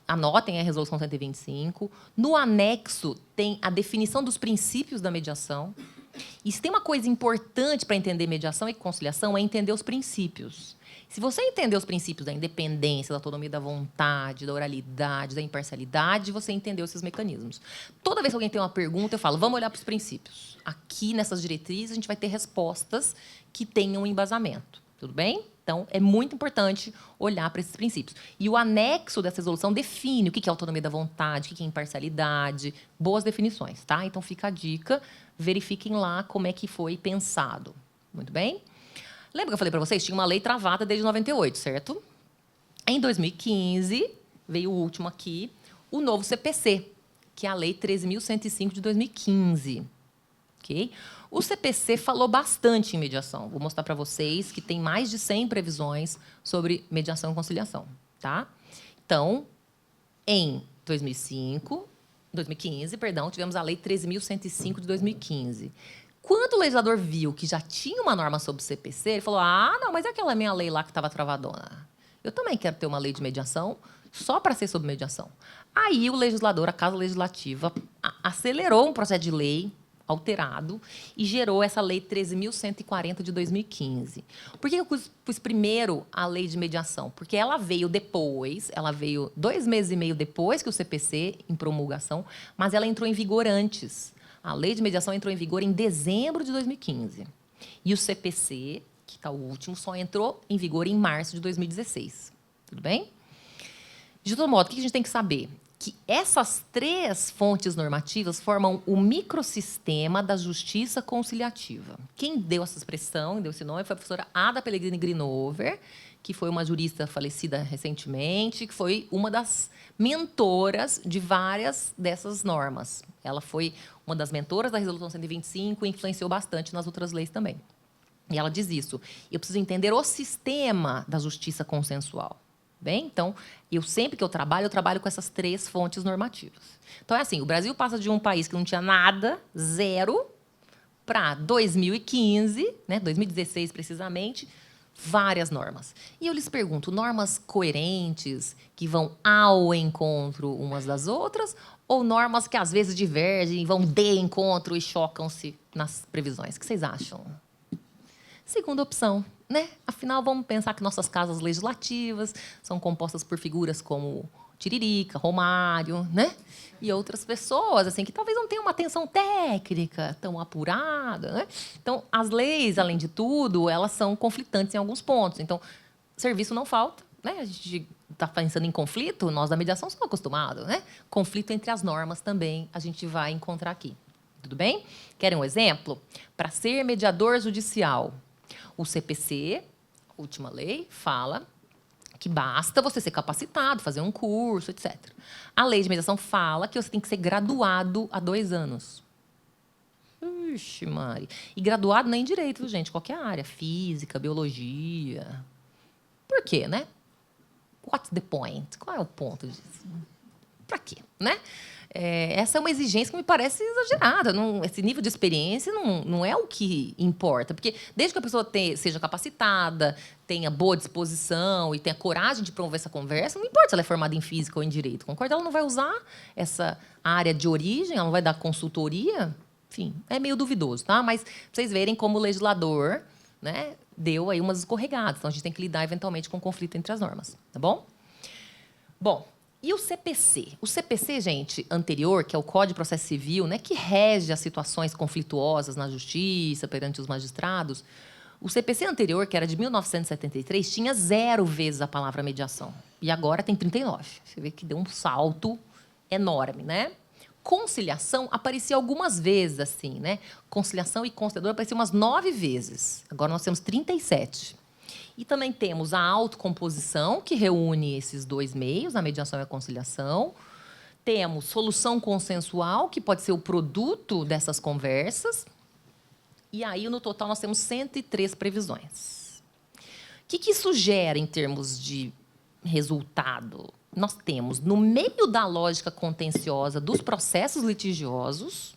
anotem a Resolução 125. No anexo tem a definição dos princípios da mediação. E se tem uma coisa importante para entender mediação e conciliação, é entender os princípios. Se você entender os princípios da independência, da autonomia da vontade, da oralidade, da imparcialidade, você entendeu esses mecanismos. Toda vez que alguém tem uma pergunta, eu falo, vamos olhar para os princípios. Aqui, nessas diretrizes, a gente vai ter respostas que tenham embasamento. Tudo bem? Então, é muito importante olhar para esses princípios. E o anexo dessa resolução define o que é autonomia da vontade, o que é imparcialidade, boas definições, tá? Então, fica a dica, verifiquem lá como é que foi pensado. Muito bem? Lembra que eu falei para vocês? Tinha uma lei travada desde 98, certo? Em 2015, veio o último aqui, o novo CPC, que é a Lei 13.105 de 2015. Okay? O CPC falou bastante em mediação. Vou mostrar para vocês que tem mais de 100 previsões sobre mediação e conciliação. Tá? Então, em 2015, tivemos a Lei 13.105 de 2015. Quando o legislador viu que já tinha uma norma sobre o CPC, ele falou, não, mas é aquela minha lei lá que estava travadona. Eu também quero ter uma lei de mediação só para ser sobre mediação. Aí o legislador, a Casa Legislativa, acelerou um processo de lei alterado e gerou essa Lei 13.140 de 2015. Por que eu pus primeiro a lei de mediação? Porque ela veio depois, ela veio 2 meses e meio depois que o CPC, em promulgação, mas ela entrou em vigor antes. A lei de mediação entrou em vigor em dezembro de 2015. E o CPC, que está o último, só entrou em vigor em março de 2016. Tudo bem? De todo modo, o que a gente tem que saber? que essas 3 fontes normativas formam o microsistema da justiça conciliativa. Quem deu essa expressão, deu esse nome, foi a professora Ada Pellegrini Grinover, que foi uma jurista falecida recentemente, que foi uma das mentoras de várias dessas normas. Ela foi uma das mentoras da Resolução 125 e influenciou bastante nas outras leis também. E ela diz isso: eu preciso entender o sistema da justiça consensual. Bem, então, sempre que eu trabalho com essas 3 fontes normativas. Então, é assim, o Brasil passa de um país que não tinha nada, 0, para 2015, 2016 precisamente, várias normas. E eu lhes pergunto, normas coerentes, que vão ao encontro umas das outras, ou normas que às vezes divergem, vão de encontro e chocam-se nas previsões? O que vocês acham? Segunda opção, Afinal, vamos pensar que nossas casas legislativas são compostas por figuras como Tiririca, Romário, e outras pessoas assim que talvez não tenham uma atenção técnica tão apurada, Então, as leis, além de tudo, elas são conflitantes em alguns pontos. Então, serviço não falta, A gente está pensando em conflito, nós da mediação somos acostumados, Conflito entre as normas também a gente vai encontrar aqui. Tudo bem? Querem um exemplo? Para ser mediador judicial, o CPC, a última lei, fala que basta você ser capacitado, fazer um curso, etc. A lei de mediação fala que você tem que ser graduado há 2 anos. Ixi, Mari. E graduado nem em direito, gente, qualquer área, física, biologia. Por quê, What's the point? Qual é o ponto disso? Para quê, Essa é uma exigência que me parece exagerada. Esse nível de experiência não é o que importa. Porque desde que a pessoa seja capacitada, tenha boa disposição e tenha coragem de promover essa conversa, não importa se ela é formada em física ou em direito. Concorda? Ela não vai usar essa área de origem, ela não vai dar consultoria. Enfim, é meio duvidoso, tá? Mas pra vocês verem como o legislador, deu aí umas escorregadas. Então, a gente tem que lidar, eventualmente, com o conflito entre as normas. Tá bom? Bom, e o CPC? O CPC, gente, anterior, que é o Código de Processo Civil, que rege as situações conflituosas na justiça, perante os magistrados, o CPC anterior, que era de 1973, tinha 0 vezes a palavra mediação. E agora tem 39. Você vê que deu um salto enorme, Conciliação aparecia algumas vezes, assim, Conciliação e conciliador apareciam umas 9 vezes. Agora nós temos 37. E também temos a autocomposição, que reúne esses 2 meios, a mediação e a conciliação. Temos solução consensual, que pode ser o produto dessas conversas. E aí, no total, nós temos 103 previsões. O que isso gera em termos de resultado? Nós temos, no meio da lógica contenciosa dos processos litigiosos,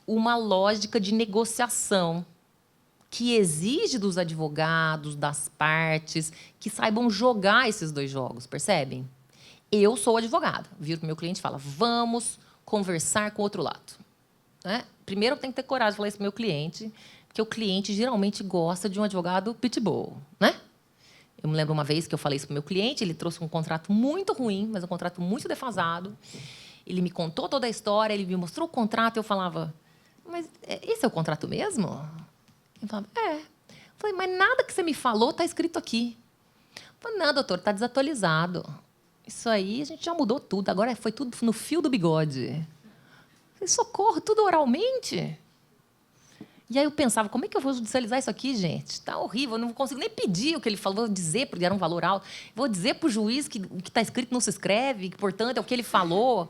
uma lógica de negociação, que exige dos advogados, das partes, que saibam jogar esses 2 jogos, percebem? Eu sou advogada, viro para o meu cliente e falo, vamos conversar com o outro lado. Primeiro, eu tenho que ter coragem de falar isso para o meu cliente, porque o cliente geralmente gosta de um advogado pitbull. Eu me lembro uma vez que eu falei isso para o meu cliente, ele trouxe um contrato muito ruim, mas um contrato muito defasado. Ele me contou toda a história, ele me mostrou o contrato, e eu falava, mas esse é o contrato mesmo? Ele falava, é. Eu falei, mas nada que você me falou está escrito aqui. Eu falei, não, doutor, está desatualizado. Isso aí a gente já mudou tudo, agora foi tudo no fio do bigode. Eu falei, socorro, tudo oralmente? E aí eu pensava, como é que eu vou judicializar isso aqui, gente? Está horrível, eu não consigo nem pedir o que ele falou, vou dizer, porque era um valor alto, vou dizer para o juiz que o que está escrito não se escreve, que, portanto, é o que ele falou.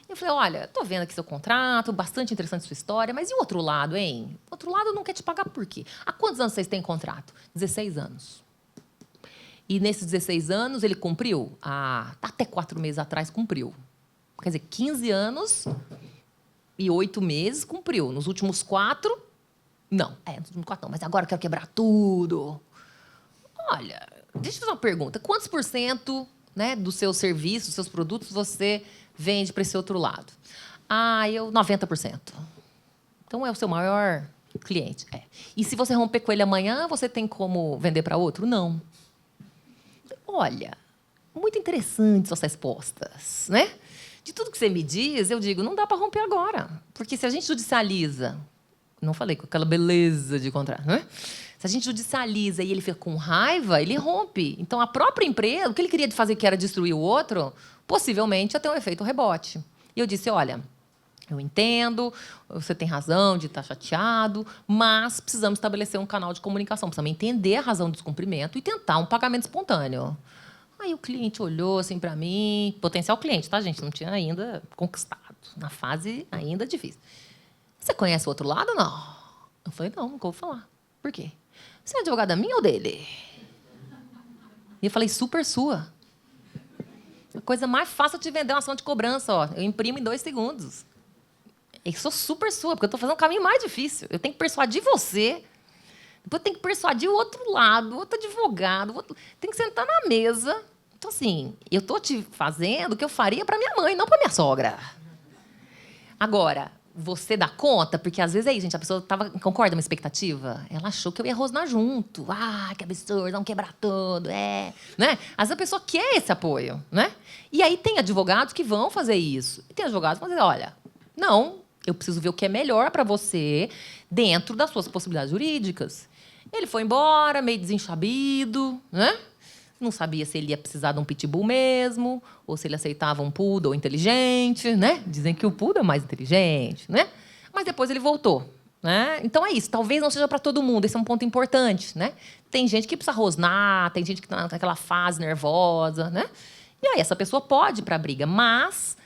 Eu falei, olha, estou vendo aqui seu contrato, bastante interessante sua história, mas e o outro lado, hein? O outro lado não quer te pagar por quê? Há quantos anos vocês têm contrato? 16 anos. E nesses 16 anos ele cumpriu? Até 4 meses atrás cumpriu. Quer dizer, 15 anos e 8 meses cumpriu. Nos últimos 4, não. Nos últimos 4 não, mas agora eu quero quebrar tudo. Olha, deixa eu fazer uma pergunta. Quantos % dos seus serviços, dos seus produtos, você vende para esse outro lado? 90%. Então, é o seu maior cliente. E se você romper com ele amanhã, você tem como vender para outro? Não. Olha, muito interessantes suas respostas, De tudo que você me diz, eu digo, não dá para romper agora. Porque se a gente judicializa, não falei com aquela beleza de contrato, Se a gente judicializa e ele fica com raiva, ele rompe. Então, a própria empresa, o que ele queria fazer, que era destruir o outro, possivelmente ia ter um efeito rebote. E eu disse, olha, eu entendo, você tem razão de estar chateado, mas precisamos estabelecer um canal de comunicação, precisamos entender a razão do descumprimento e tentar um pagamento espontâneo. Aí o cliente olhou assim para mim, potencial cliente, tá, gente? Não tinha ainda conquistado, na fase ainda difícil. Você conhece o outro lado ou não? Eu falei, não, nunca vou falar. Por quê? Você é advogada minha ou dele? E eu falei, super sua. A coisa mais fácil de vender uma ação de cobrança, ó. Eu imprimo em 2 segundos. Eu sou super sua, porque eu estou fazendo um caminho mais difícil. Eu tenho que persuadir você. Depois eu tenho que persuadir o outro lado, o outro advogado. Tem que sentar na mesa. Então, assim, eu estou te fazendo o que eu faria para minha mãe, não para minha sogra. Agora, você dá conta? Porque, às vezes, é isso, gente. A pessoa concorda com uma expectativa? Ela achou que eu ia rosnar junto. Ah, que absurdo, vamos quebrar tudo. Né? Às vezes, a pessoa quer esse apoio. Né? E aí, tem advogados que vão fazer isso. E tem advogados que vão dizer, olha, não, eu preciso ver o que é melhor para você dentro das suas possibilidades jurídicas. Ele foi embora, meio desenchabido, né? Não sabia se ele ia precisar de um pitbull mesmo, ou se ele aceitava um poodle inteligente, né? Dizem que o poodle é mais inteligente, né? Mas depois ele voltou, né? Então é isso, talvez não seja para todo mundo, esse é um ponto importante, né? Tem gente que precisa rosnar, tem gente que está naquela fase nervosa, né? E aí essa pessoa pode ir para a briga, mas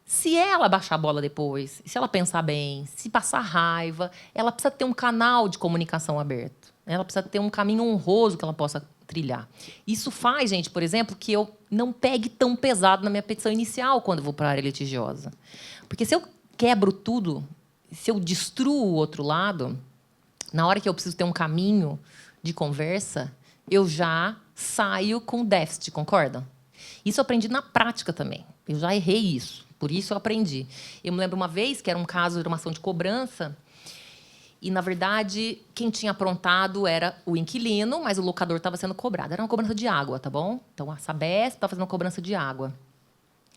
se ela baixar a bola depois, se ela pensar bem, se passar raiva, ela precisa ter um canal de comunicação aberto. Ela precisa ter um caminho honroso que ela possa trilhar. Isso faz, gente, por exemplo, que eu não pegue tão pesado na minha petição inicial quando eu vou para a área litigiosa. Porque se eu quebro tudo, se eu destruo o outro lado, na hora que eu preciso ter um caminho de conversa, eu já saio com déficit, concordam? Isso eu aprendi na prática também. Eu já errei isso. Por isso eu aprendi. Eu me lembro uma vez que era um caso de uma ação de cobrança e, na verdade, quem tinha aprontado era o inquilino, mas o locador estava sendo cobrado. Era uma cobrança de água, tá bom? Então, a Sabesp estava fazendo uma cobrança de água.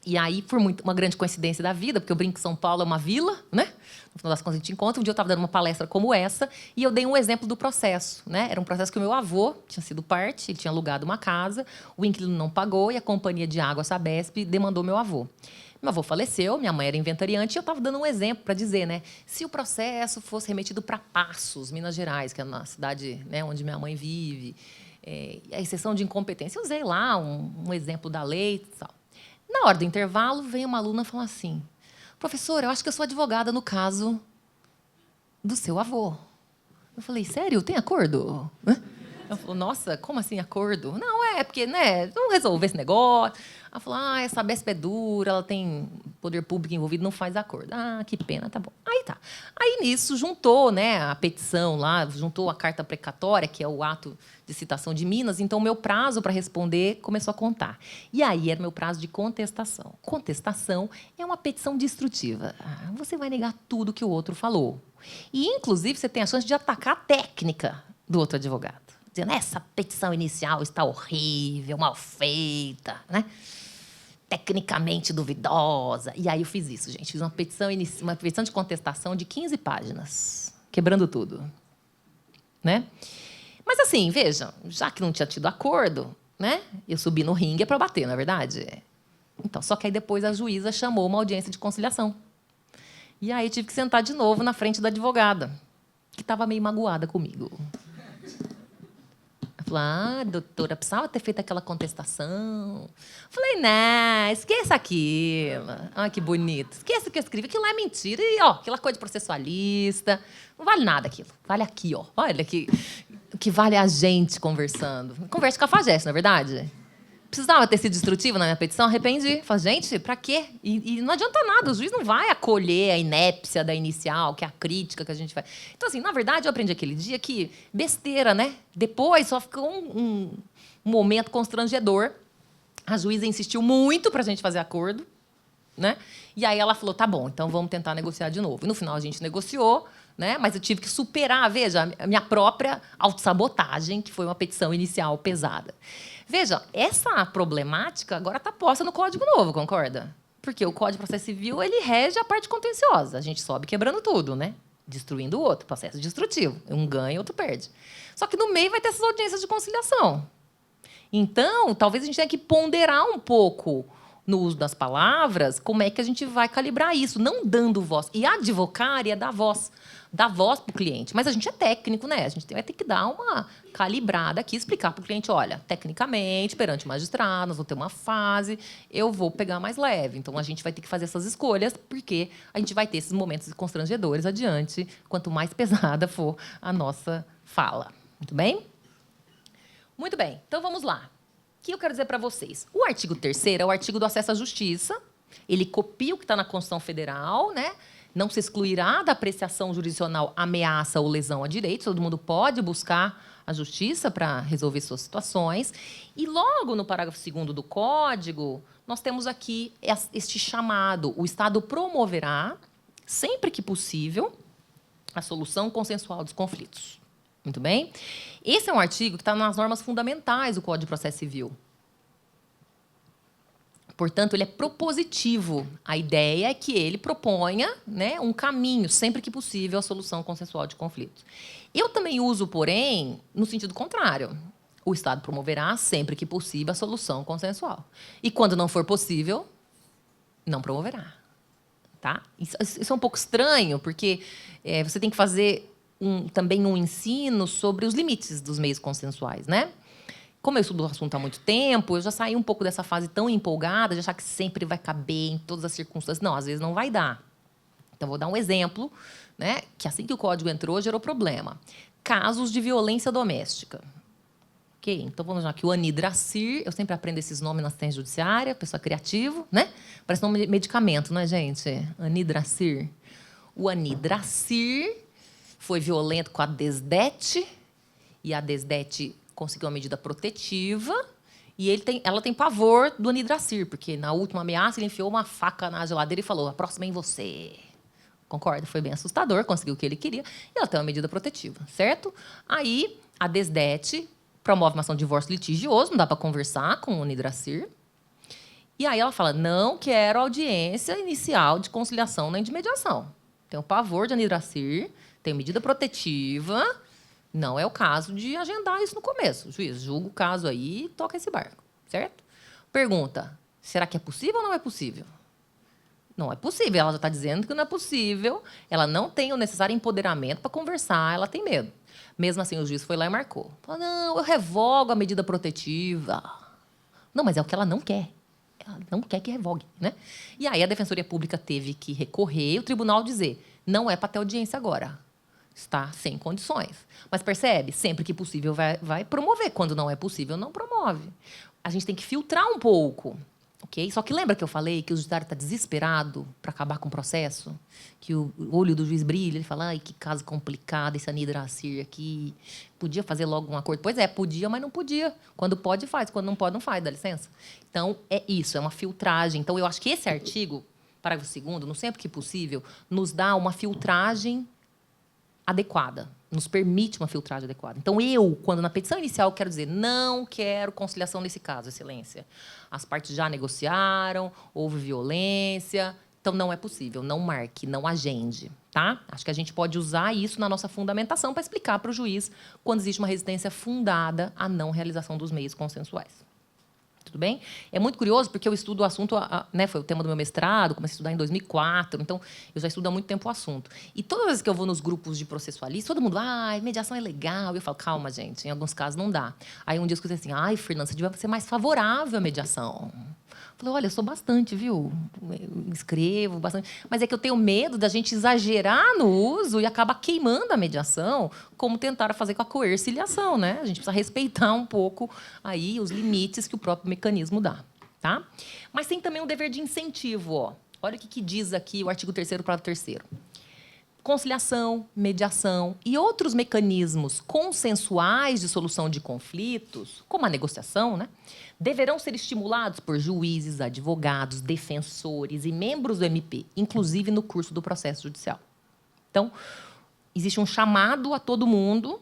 E aí, por uma grande coincidência da vida, porque eu brinco que São Paulo é uma vila, né? No final das contas, a gente encontra. Um dia eu estava dando uma palestra como essa e eu dei um exemplo do processo, né? Era um processo que o meu avô tinha sido parte, ele tinha alugado uma casa, o inquilino não pagou e a companhia de água, a Sabesp, demandou meu avô. Meu avô faleceu, minha mãe era inventariante, e eu estava dando um exemplo para dizer, né? Se o processo fosse remetido para Passos, Minas Gerais, que é na cidade, né, onde minha mãe vive, a exceção de incompetência, eu usei lá um exemplo da lei e tal. Na hora do intervalo, veio uma aluna falar assim, professora, eu acho que eu sou advogada no caso do seu avô. Eu falei, sério? Tem acordo? Ela falou, nossa, como assim acordo? Não, porque, né, vamos resolver esse negócio. Ela falou, essa Sabesp é dura, ela tem poder público envolvido, não faz acordo. Ah, que pena, tá bom. Aí tá. Aí nisso juntou, né, a petição lá, juntou a carta precatória, que é o ato de citação de Minas, então o meu prazo para responder começou a contar. E aí era o meu prazo de contestação. Contestação é uma petição destrutiva. Você vai negar tudo que o outro falou. E, inclusive, você tem a chance de atacar a técnica do outro advogado. Dizendo, essa petição inicial está horrível, mal feita, né? Tecnicamente duvidosa. E aí eu fiz isso, gente. Fiz uma petição de contestação de 15 páginas, quebrando tudo. Né? Mas, assim, vejam, já que não tinha tido acordo, né? Eu subi no ringue para bater, não é verdade? Então, só que aí depois a juíza chamou uma audiência de conciliação. E aí tive que sentar de novo na frente da advogada, que estava meio magoada comigo. Falei, doutora, precisava ter feito aquela contestação. Falei, não, esqueça aquilo. Que bonito. Esqueça o que eu escrevi. Aquilo lá é mentira. E, aquela coisa de processualista. Não vale nada aquilo. Vale aqui, ó. Olha aqui. O que vale é a gente conversando. Conversa com a Fageste, não é verdade? Precisava ter sido destrutivo na minha petição, arrependi. Falei, gente, pra quê? E não adianta nada, o juiz não vai acolher a inépcia da inicial, que é a crítica que a gente faz. Então, assim, na verdade, eu aprendi aquele dia que besteira, né? Depois só ficou um momento constrangedor. A juíza insistiu muito pra gente fazer acordo, né? E aí ela falou, tá bom, então vamos tentar negociar de novo. E no final a gente negociou, né? Mas eu tive que superar, veja, a minha própria autossabotagem, que foi uma petição inicial pesada. Veja, essa problemática agora está posta no Código Novo, concorda? Porque o Código de Processo Civil ele rege a parte contenciosa. A gente sobe quebrando tudo, né? destruindo o outro, processo destrutivo. Um ganha, outro perde. Só que no meio vai ter essas audiências de conciliação. Então, talvez a gente tenha que ponderar um pouco no uso das palavras, como é que a gente vai calibrar isso, não dando voz. E advocar é dar voz para o cliente. Mas a gente é técnico, né? A gente vai ter que dar uma calibrada aqui, explicar para o cliente, olha, tecnicamente, perante o magistrado, nós vamos ter uma fase, eu vou pegar mais leve. Então, a gente vai ter que fazer essas escolhas, porque a gente vai ter esses momentos constrangedores adiante, quanto mais pesada for a nossa fala. Muito bem? Muito bem. Então, vamos lá. O que eu quero dizer para vocês? O artigo 3º é o artigo do acesso à justiça. Ele copia o que está na Constituição Federal, né? Não se excluirá da apreciação jurisdicional ameaça ou lesão a direitos. Todo mundo pode buscar a justiça para resolver suas situações. E logo no parágrafo 2º do Código, nós temos aqui este chamado. O Estado promoverá, sempre que possível, a solução consensual dos conflitos. Muito bem? Esse é um artigo que está nas normas fundamentais do Código de Processo Civil. Portanto, ele é propositivo. A ideia é que ele proponha, né, um caminho, sempre que possível, à solução consensual de conflitos. Eu também uso, porém, no sentido contrário. O Estado promoverá, sempre que possível, a solução consensual. E, quando não for possível, não promoverá. Tá? Isso é um pouco estranho, porque você tem que fazer também um ensino sobre os limites dos meios consensuais, né? Como eu estudo o assunto há muito tempo, eu já saí um pouco dessa fase tão empolgada de achar que sempre vai caber em todas as circunstâncias. Não, às vezes não vai dar. Então, vou dar um exemplo, né, que assim que o Código entrou, gerou problema. Casos de violência doméstica. Ok? Então, vamos lá, que o anidracir, eu sempre aprendo esses nomes na assistência judiciária, pessoa criativo, né? Parece nome de medicamento, não é, gente? Anidracir. O anidracir foi violento com a Desdete, e a Desdete conseguiu uma medida protetiva, e ela tem pavor do anidracir, porque na última ameaça ele enfiou uma faca na geladeira e falou, a próxima é em você. Concorda? Foi bem assustador, conseguiu o que ele queria, e ela tem uma medida protetiva, certo? Aí, a Desdete promove uma ação de divórcio litigioso, não dá para conversar com o anidracir, e aí ela fala, não quero audiência inicial de conciliação nem de mediação. Tenho pavor de anidracir, tenho medida protetiva, não é o caso de agendar isso no começo. Juiz, julga o caso aí e toca esse barco, certo? Pergunta, será que é possível ou não é possível? Não é possível, ela já está dizendo que não é possível, ela não tem o necessário empoderamento para conversar, ela tem medo. Mesmo assim, o juiz foi lá e marcou. Falou, não, eu revogo a medida protetiva. Não, mas é o que ela não quer. Ela não quer que revogue, né? E aí a Defensoria Pública teve que recorrer e o tribunal dizer, não é para ter audiência agora. Está sem condições. Mas percebe? Sempre que possível vai promover. Quando não é possível, não promove. A gente tem que filtrar um pouco. Okay? Só que lembra que eu falei que o judiciário está desesperado para acabar com o processo? Que o olho do juiz brilha, ele fala, ai, que caso complicado esse anidracir aqui. Podia fazer logo um acordo? Pois é, podia, mas não podia. Quando pode, faz. Quando não pode, não faz, dá licença. Então, é isso, é uma filtragem. Então, eu acho que esse artigo, parágrafo 2º, no sempre que possível, nos dá uma filtragem adequada, nos permite uma filtragem adequada. Então, quando na petição inicial, quero dizer, não quero conciliação nesse caso, excelência. As partes já negociaram, houve violência, então não é possível, não marque, não agende. Tá? Acho que a gente pode usar isso na nossa fundamentação para explicar para o juiz quando existe uma resistência fundada à não realização dos meios consensuais. Tudo bem? É muito curioso, porque eu estudo o assunto, né, foi o tema do meu mestrado, comecei a estudar em 2004, então eu já estudo há muito tempo o assunto. E todas as vezes que eu vou nos grupos de processualistas, todo mundo, mediação é legal. E eu falo, calma, gente, em alguns casos não dá. Aí um dia eu escutei assim, Fernanda, você devia ser mais favorável à mediação. Eu falei, olha, eu sou bastante, viu? Eu escrevo bastante. Mas é que eu tenho medo da gente exagerar no uso e acabar queimando a mediação, como tentaram fazer com a coerciliação, né? A gente precisa respeitar um pouco aí os limites que o próprio mecanismo dá, tá? Mas tem também um dever de incentivo, ó. Olha o que diz aqui o artigo 3º, parágrafo 3º. Conciliação, mediação e outros mecanismos consensuais de solução de conflitos, como a negociação, né, deverão ser estimulados por juízes, advogados, defensores e membros do MP, inclusive no curso do processo judicial. Então, existe um chamado a todo mundo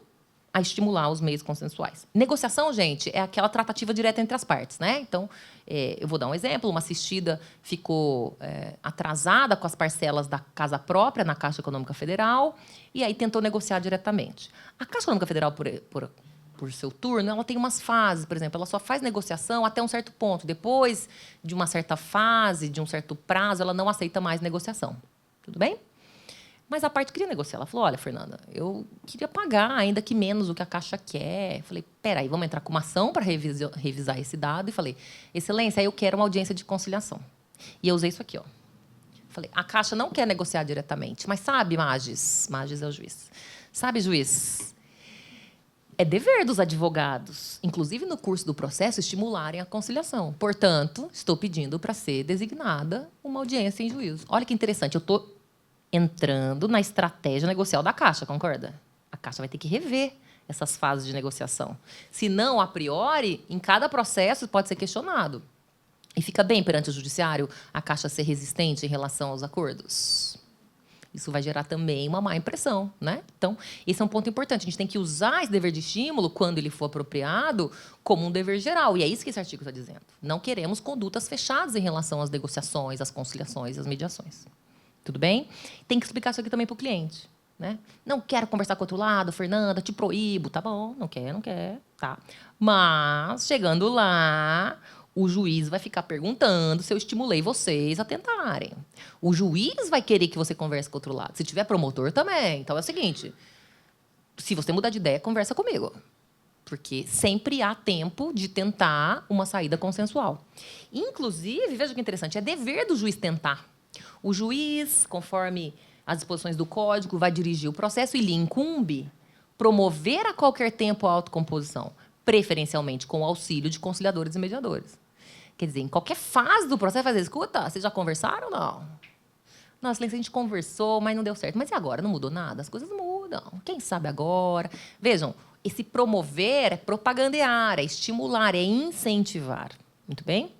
a estimular os meios consensuais. Negociação, gente, é aquela tratativa direta entre as partes, né? Então, eu vou dar um exemplo. Uma assistida ficou atrasada com as parcelas da casa própria na Caixa Econômica Federal e aí tentou negociar diretamente. A Caixa Econômica Federal, por seu turno, ela tem umas fases. Por exemplo, ela só faz negociação até um certo ponto. Depois de uma certa fase, de um certo prazo, ela não aceita mais negociação. Tudo bem? Mas a parte queria negociar. Ela falou, olha, Fernanda, eu queria pagar ainda que menos do que a Caixa quer. Eu falei, peraí, vamos entrar com uma ação para revisar esse dado. E falei, excelência, eu quero uma audiência de conciliação. E eu usei isso aqui, ó. Falei, a Caixa não quer negociar diretamente, mas sabe, Magis é o juiz. Sabe, juiz, é dever dos advogados, inclusive no curso do processo, estimularem a conciliação. Portanto, estou pedindo para ser designada uma audiência em juízo. Olha que interessante, eu estou entrando na estratégia negocial da Caixa, concorda? A Caixa vai ter que rever essas fases de negociação. Senão, a priori, em cada processo pode ser questionado. E fica bem perante o judiciário a Caixa ser resistente em relação aos acordos. Isso vai gerar também uma má impressão, né? Então, esse é um ponto importante. A gente tem que usar esse dever de estímulo, quando ele for apropriado, como um dever geral. E é isso que esse artigo está dizendo. Não queremos condutas fechadas em relação às negociações, às conciliações, às mediações. Tudo bem? Tem que explicar isso aqui também para o cliente. Né? Não quero conversar com o outro lado, Fernanda, te proíbo. Tá bom, não quer. Tá. Mas, chegando lá, o juiz vai ficar perguntando se eu estimulei vocês a tentarem. O juiz vai querer que você converse com o outro lado. Se tiver promotor, também. Então, é o seguinte, se você mudar de ideia, conversa comigo. Porque sempre há tempo de tentar uma saída consensual. Inclusive, veja que interessante, é dever do juiz tentar. O juiz, conforme as disposições do Código, vai dirigir o processo e lhe incumbe promover a qualquer tempo a autocomposição, preferencialmente com o auxílio de conciliadores e mediadores. Quer dizer, em qualquer fase do processo, vai dizer, escuta, vocês já conversaram ou não? Não, excelência, a gente conversou, mas não deu certo. Mas e agora? Não mudou nada? As coisas mudam. Quem sabe agora? Vejam, esse promover é propagandear, é estimular, é incentivar. Muito bem?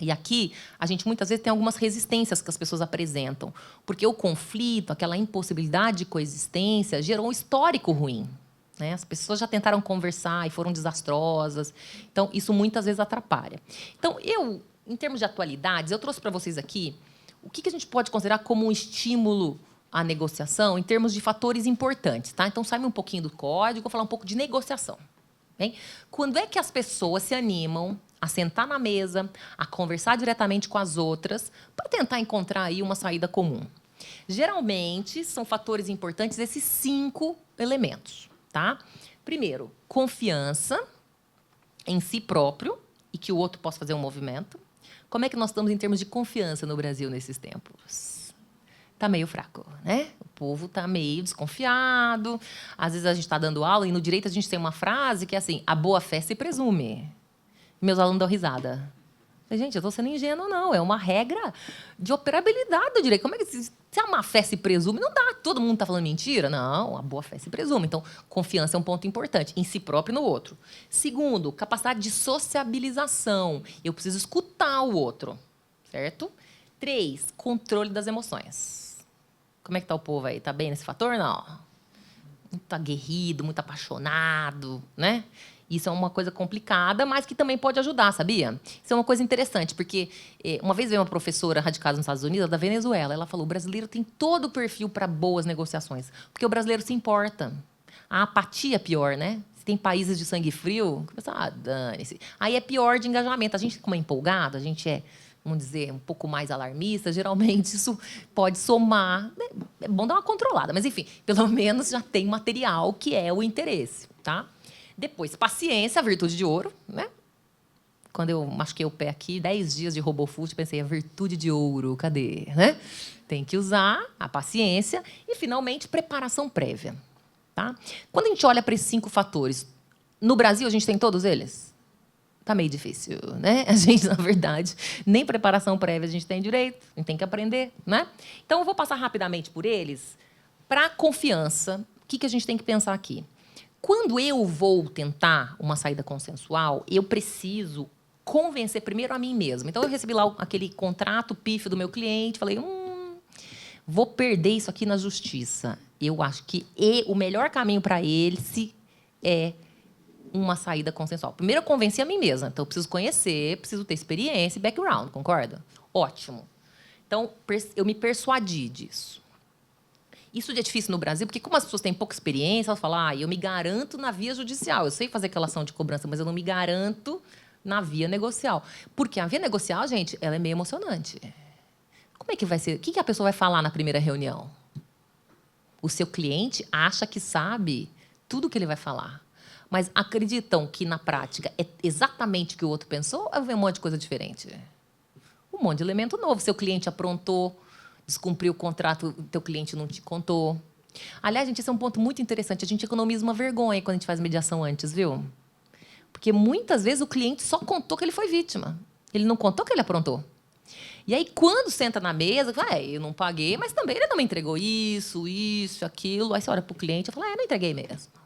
E aqui, a gente muitas vezes tem algumas resistências que as pessoas apresentam, porque o conflito, aquela impossibilidade de coexistência, gerou um histórico ruim. Né? As pessoas já tentaram conversar e foram desastrosas. Então, isso muitas vezes atrapalha. Então, em termos de atualidades, eu trouxe para vocês aqui o que a gente pode considerar como um estímulo à negociação em termos de fatores importantes. Tá? Então, sai um pouquinho do código, vou falar um pouco de negociação. Bem? Quando é que as pessoas se animam a sentar na mesa, a conversar diretamente com as outras, para tentar encontrar aí uma saída comum? Geralmente, são fatores importantes esses 5 elementos. Tá? Primeiro, confiança em si próprio e que o outro possa fazer um movimento. Como é que nós estamos em termos de confiança no Brasil nesses tempos? Está meio fraco, né? O povo está meio desconfiado. Às vezes a gente está dando aula e no direito a gente tem uma frase que é assim, a boa-fé se presume. Meus alunos dão risada. Gente, eu estou sendo ingênuo, não. É uma regra de operabilidade do direito. Como é que se a má-fé se presume? Não dá. Todo mundo está falando mentira? Não, a boa-fé se presume. Então, confiança é um ponto importante, em si próprio e no outro. Segundo, capacidade de sociabilização. Eu preciso escutar o outro, certo? 3, controle das emoções. Como é que está o povo aí? Está bem nesse fator? Não. Muito aguerrido, muito apaixonado, né? Isso é uma coisa complicada, mas que também pode ajudar, sabia? Isso é uma coisa interessante, porque uma vez veio uma professora radicada nos Estados Unidos, da Venezuela, ela falou, o brasileiro tem todo o perfil para boas negociações, porque o brasileiro se importa. A apatia é pior, né? Se tem países de sangue frio, dane-se. Aí é pior de engajamento. A gente, como é empolgado, a gente é, vamos dizer, um pouco mais alarmista, geralmente isso pode somar. Né? É bom dar uma controlada, mas, enfim, pelo menos já tem material que é o interesse, tá? Depois, paciência, a virtude de ouro, né? Quando eu machuquei o pé aqui, 10 dias de RoboFoot, pensei, a virtude de ouro, cadê? Né? Tem que usar a paciência e, finalmente, preparação prévia. Tá? Quando a gente olha para esses 5 fatores, no Brasil a gente tem todos eles? Está meio difícil, né? A gente, na verdade, nem preparação prévia a gente tem direito, a gente tem que aprender, né? Então, eu vou passar rapidamente por eles. Para confiança, o que a gente tem que pensar aqui? Quando eu vou tentar uma saída consensual, eu preciso convencer primeiro a mim mesma. Então, eu recebi lá aquele contrato pífio do meu cliente, falei, vou perder isso aqui na justiça. Eu acho que o melhor caminho para ele, se é uma saída consensual. Primeiro, eu convenci a mim mesma. Então, eu preciso conhecer, preciso ter experiência e background, concorda? Ótimo. Então, eu me persuadi disso. Isso é difícil no Brasil, porque como as pessoas têm pouca experiência, elas falam, eu me garanto na via judicial. Eu sei fazer aquela ação de cobrança, mas eu não me garanto na via negocial. Porque a via negocial, gente, ela é meio emocionante. Como é que vai ser? O que a pessoa vai falar na primeira reunião? O seu cliente acha que sabe tudo o que ele vai falar. Mas acreditam que, na prática, é exatamente o que o outro pensou ou vem um monte de coisa diferente? Um monte de elemento novo. Seu cliente aprontou, descumpriu o contrato, o teu cliente não te contou. Aliás, gente, esse é um ponto muito interessante. A gente economiza uma vergonha quando a gente faz mediação antes, viu? Porque, muitas vezes, o cliente só contou que ele foi vítima. Ele não contou que ele aprontou. E aí, quando senta na mesa, eu não paguei, mas também ele não me entregou isso, aquilo. Aí você olha para o cliente e fala, não entreguei mesmo.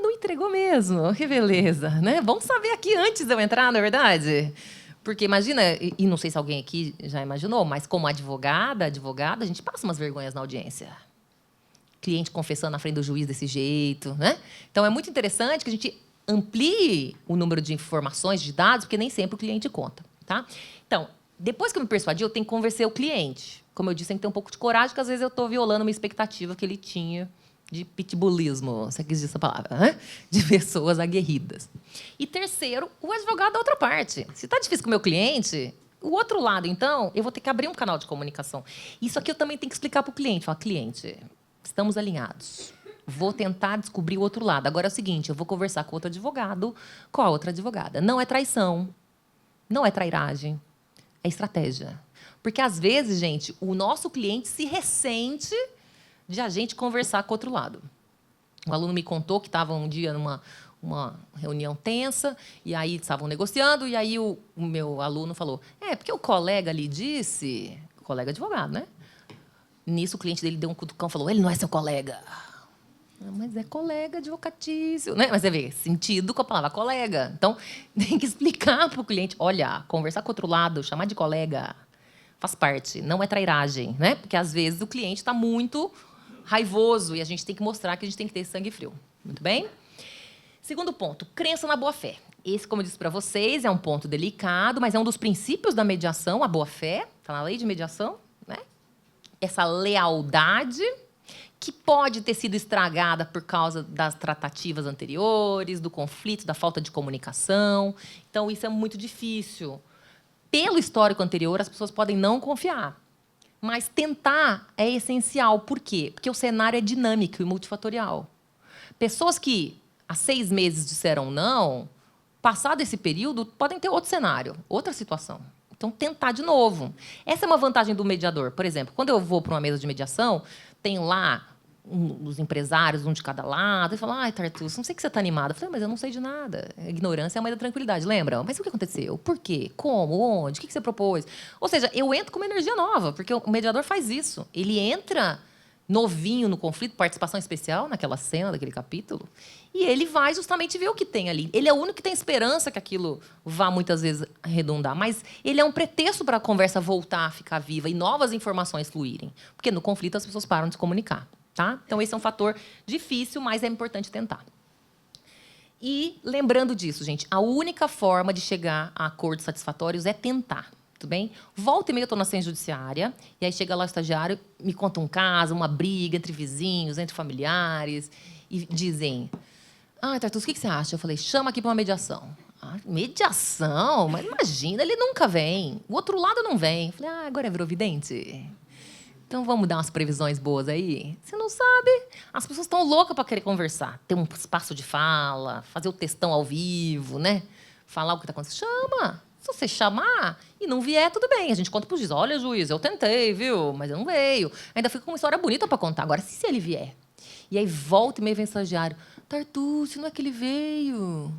Não entregou mesmo. Que beleza, né? Vamos saber aqui antes de eu entrar, não é verdade? Porque imagina, e não sei se alguém aqui já imaginou, mas como advogada, a gente passa umas vergonhas na audiência. Cliente confessando na frente do juiz desse jeito, né? Então, é muito interessante que a gente amplie o número de informações, de dados, porque nem sempre o cliente conta, tá? Então, depois que eu me persuadi, eu tenho que convencer o cliente. Como eu disse, tem que ter um pouco de coragem, porque às vezes eu estou violando uma expectativa que ele tinha de pitbullismo, você quis dizer essa palavra, né? De pessoas aguerridas. E terceiro, o advogado da outra parte. Se está difícil com o meu cliente, o outro lado, então, eu vou ter que abrir um canal de comunicação. Isso aqui eu também tenho que explicar para o cliente. Falar, cliente, estamos alinhados. Vou tentar descobrir o outro lado. Agora é o seguinte, eu vou conversar com outro advogado, com a outra advogada. Não é traição, não é trairagem, é estratégia. Porque, às vezes, gente, o nosso cliente se ressente de a gente conversar com o outro lado. Um aluno me contou que estava um dia numa reunião tensa, e aí estavam negociando, e aí o meu aluno falou, porque o colega ali disse... O colega advogado, né? Nisso, o cliente dele deu um cutucão e falou, ele não é seu colega. Mas é colega advocatício, né? Mas você vê, sentido com a palavra colega. Então, tem que explicar para o cliente, olha, conversar com o outro lado, chamar de colega, faz parte, não é trairagem, né? Porque, às vezes, o cliente está muito raivoso e a gente tem que mostrar que a gente tem que ter sangue frio. Muito bem? Segundo ponto, crença na boa-fé. Esse, como eu disse para vocês, é um ponto delicado, mas é um dos princípios da mediação, a boa-fé, está na lei de mediação, né? Essa lealdade que pode ter sido estragada por causa das tratativas anteriores, do conflito, da falta de comunicação. Então, isso é muito difícil. Pelo histórico anterior, as pessoas podem não confiar. Mas tentar é essencial. Por quê? Porque o cenário é dinâmico e multifatorial. Pessoas que há 6 meses disseram não, passado esse período, podem ter outro cenário, outra situação. Então, tentar de novo. Essa é uma vantagem do mediador. Por exemplo, quando eu vou para uma mesa de mediação, tem lá os empresários, um de cada lado, e falam, Tartus, não sei que você está animada. Eu falei, mas eu não sei de nada. A ignorância é a mãe da tranquilidade, lembra? Mas o que aconteceu? Por quê? Como? Onde? O que você propôs? Ou seja, eu entro com uma energia nova, porque o mediador faz isso. Ele entra novinho no conflito, participação especial naquela cena, daquele capítulo, e ele vai justamente ver o que tem ali. Ele é o único que tem esperança que aquilo vá muitas vezes arredondar, mas ele é um pretexto para a conversa voltar a ficar viva e novas informações fluírem, porque no conflito as pessoas param de se comunicar. Tá? Então, esse é um fator difícil, mas é importante tentar. E, lembrando disso, gente, a única forma de chegar a acordos satisfatórios é tentar. Tudo bem? Volta e meia eu estou na ciência judiciária, e aí chega lá o estagiário, me conta um caso, uma briga entre vizinhos, entre familiares, e dizem, Tartus, o que você acha? Eu falei, chama aqui para uma mediação. Mediação? Mas imagina, ele nunca vem. O outro lado não vem. Eu falei, agora virou vidente? Então, vamos dar umas previsões boas aí? Você não sabe? As pessoas estão loucas para querer conversar. Ter um espaço de fala, fazer o textão ao vivo, né? Falar o que está acontecendo. Chama! Se você chamar e não vier, tudo bem. A gente conta para o juiz. Olha, juiz, eu tentei, viu? Mas não veio. Ainda fica com uma história bonita para contar. Agora, se ele vier? E aí, volta e meio vem o estagiário. Tartus, não é que ele veio?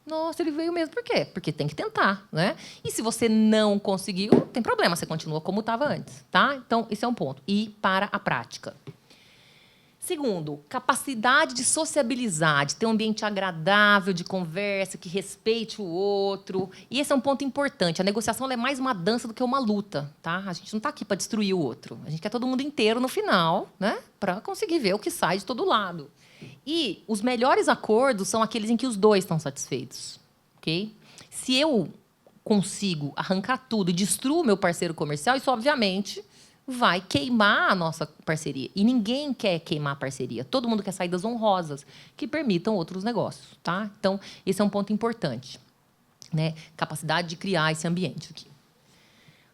Nossa, ele veio mesmo. Por quê? Porque tem que tentar, né? E se você não conseguiu, não tem problema, você continua como estava antes, tá? Então, esse é um ponto. E para a prática. Segundo, capacidade de sociabilizar, de ter um ambiente agradável, de conversa, que respeite o outro. E esse é um ponto importante. A negociação ela é mais uma dança do que uma luta, tá? A gente não está aqui para destruir o outro. A gente quer todo mundo inteiro no final, né? Para conseguir ver o que sai de todo lado. E os melhores acordos são aqueles em que os dois estão satisfeitos. Ok? Se eu consigo arrancar tudo e destruo o meu parceiro comercial, isso, obviamente, vai queimar a nossa parceria. E ninguém quer queimar a parceria. Todo mundo quer saídas honrosas que permitam outros negócios. Tá? Então, esse é um ponto importante. Né? Capacidade de criar esse ambiente aqui.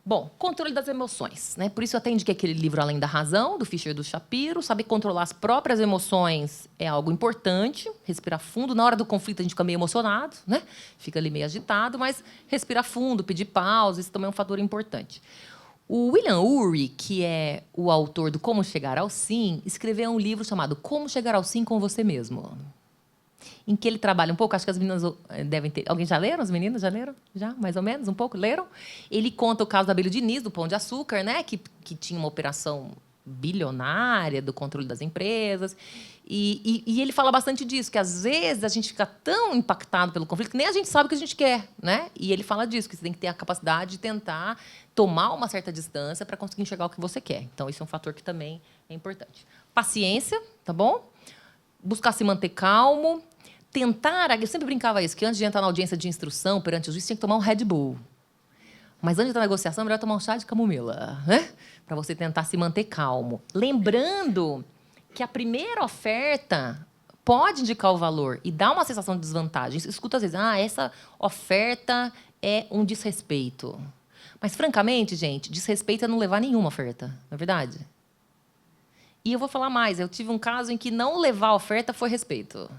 Bom, controle das emoções. Né? Por isso eu até indiquei aquele livro Além da Razão, do Fischer e do Shapiro. Saber controlar as próprias emoções é algo importante. Respirar fundo. Na hora do conflito, a gente fica meio emocionado, né? Fica ali meio agitado, mas respirar fundo, pedir pausa, isso também é um fator importante. O William Ury, que é o autor do Como Chegar ao Sim, escreveu um livro chamado Como Chegar ao Sim com Você Mesmo, em que ele trabalha um pouco, acho que as meninas devem ter... Alguém já leram? As meninas já leram? Já, mais ou menos, um pouco? Leram? Ele conta o caso da Abelho Diniz, do Pão de Açúcar, né? que tinha uma operação bilionária do controle das empresas. E ele fala bastante disso, que às vezes a gente fica tão impactado pelo conflito que nem a gente sabe o que a gente quer. Né? E ele fala disso, que você tem que ter a capacidade de tentar tomar uma certa distância para conseguir enxergar o que você quer. Então, isso é um fator que também é importante. Paciência, tá bom? Buscar se manter calmo. Tentar, eu sempre brincava isso, que antes de entrar na audiência de instrução perante o juiz, tinha que tomar um Red Bull. Mas antes de entrar na negociação, é melhor tomar um chá de camomila, né? Para você tentar se manter calmo. Lembrando que a primeira oferta pode indicar o valor e dar uma sensação de desvantagem. Escuta às vezes, essa oferta é um desrespeito. Mas, francamente, gente, desrespeito é não levar nenhuma oferta, não é verdade? E eu vou falar mais, eu tive um caso em que não levar a oferta foi respeito.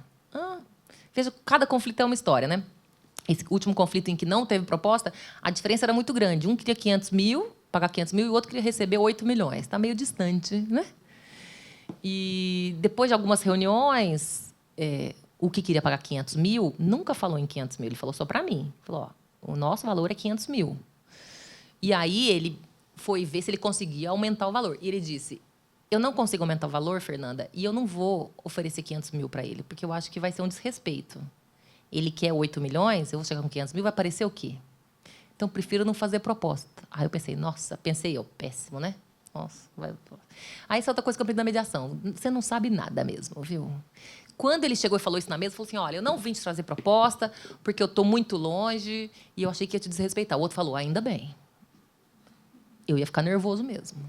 Veja, cada conflito é uma história, né? Esse último conflito em que não teve proposta, a diferença era muito grande. Um queria 500 mil, pagar 500 mil, e o outro queria receber 8 milhões. Está meio distante, né? E depois de algumas reuniões, o que queria pagar 500 mil nunca falou em 500 mil. Ele falou só para mim. Ele falou, o nosso valor é 500 mil. E aí ele foi ver se ele conseguia aumentar o valor. E ele disse, eu não consigo aumentar o valor, Fernanda, e eu não vou oferecer 500 mil para ele, porque eu acho que vai ser um desrespeito. Ele quer 8 milhões, eu vou chegar com 500 mil, vai parecer o quê? Então, prefiro não fazer proposta. Aí eu pensei, péssimo, né? Nossa, vai... Aí essa é outra coisa que eu aprendi na mediação. Você não sabe nada mesmo, viu? Quando ele chegou e falou isso na mesa, falou assim, olha, eu não vim te trazer proposta, porque eu estou muito longe, e eu achei que ia te desrespeitar. O outro falou, ainda bem. Eu ia ficar nervoso mesmo.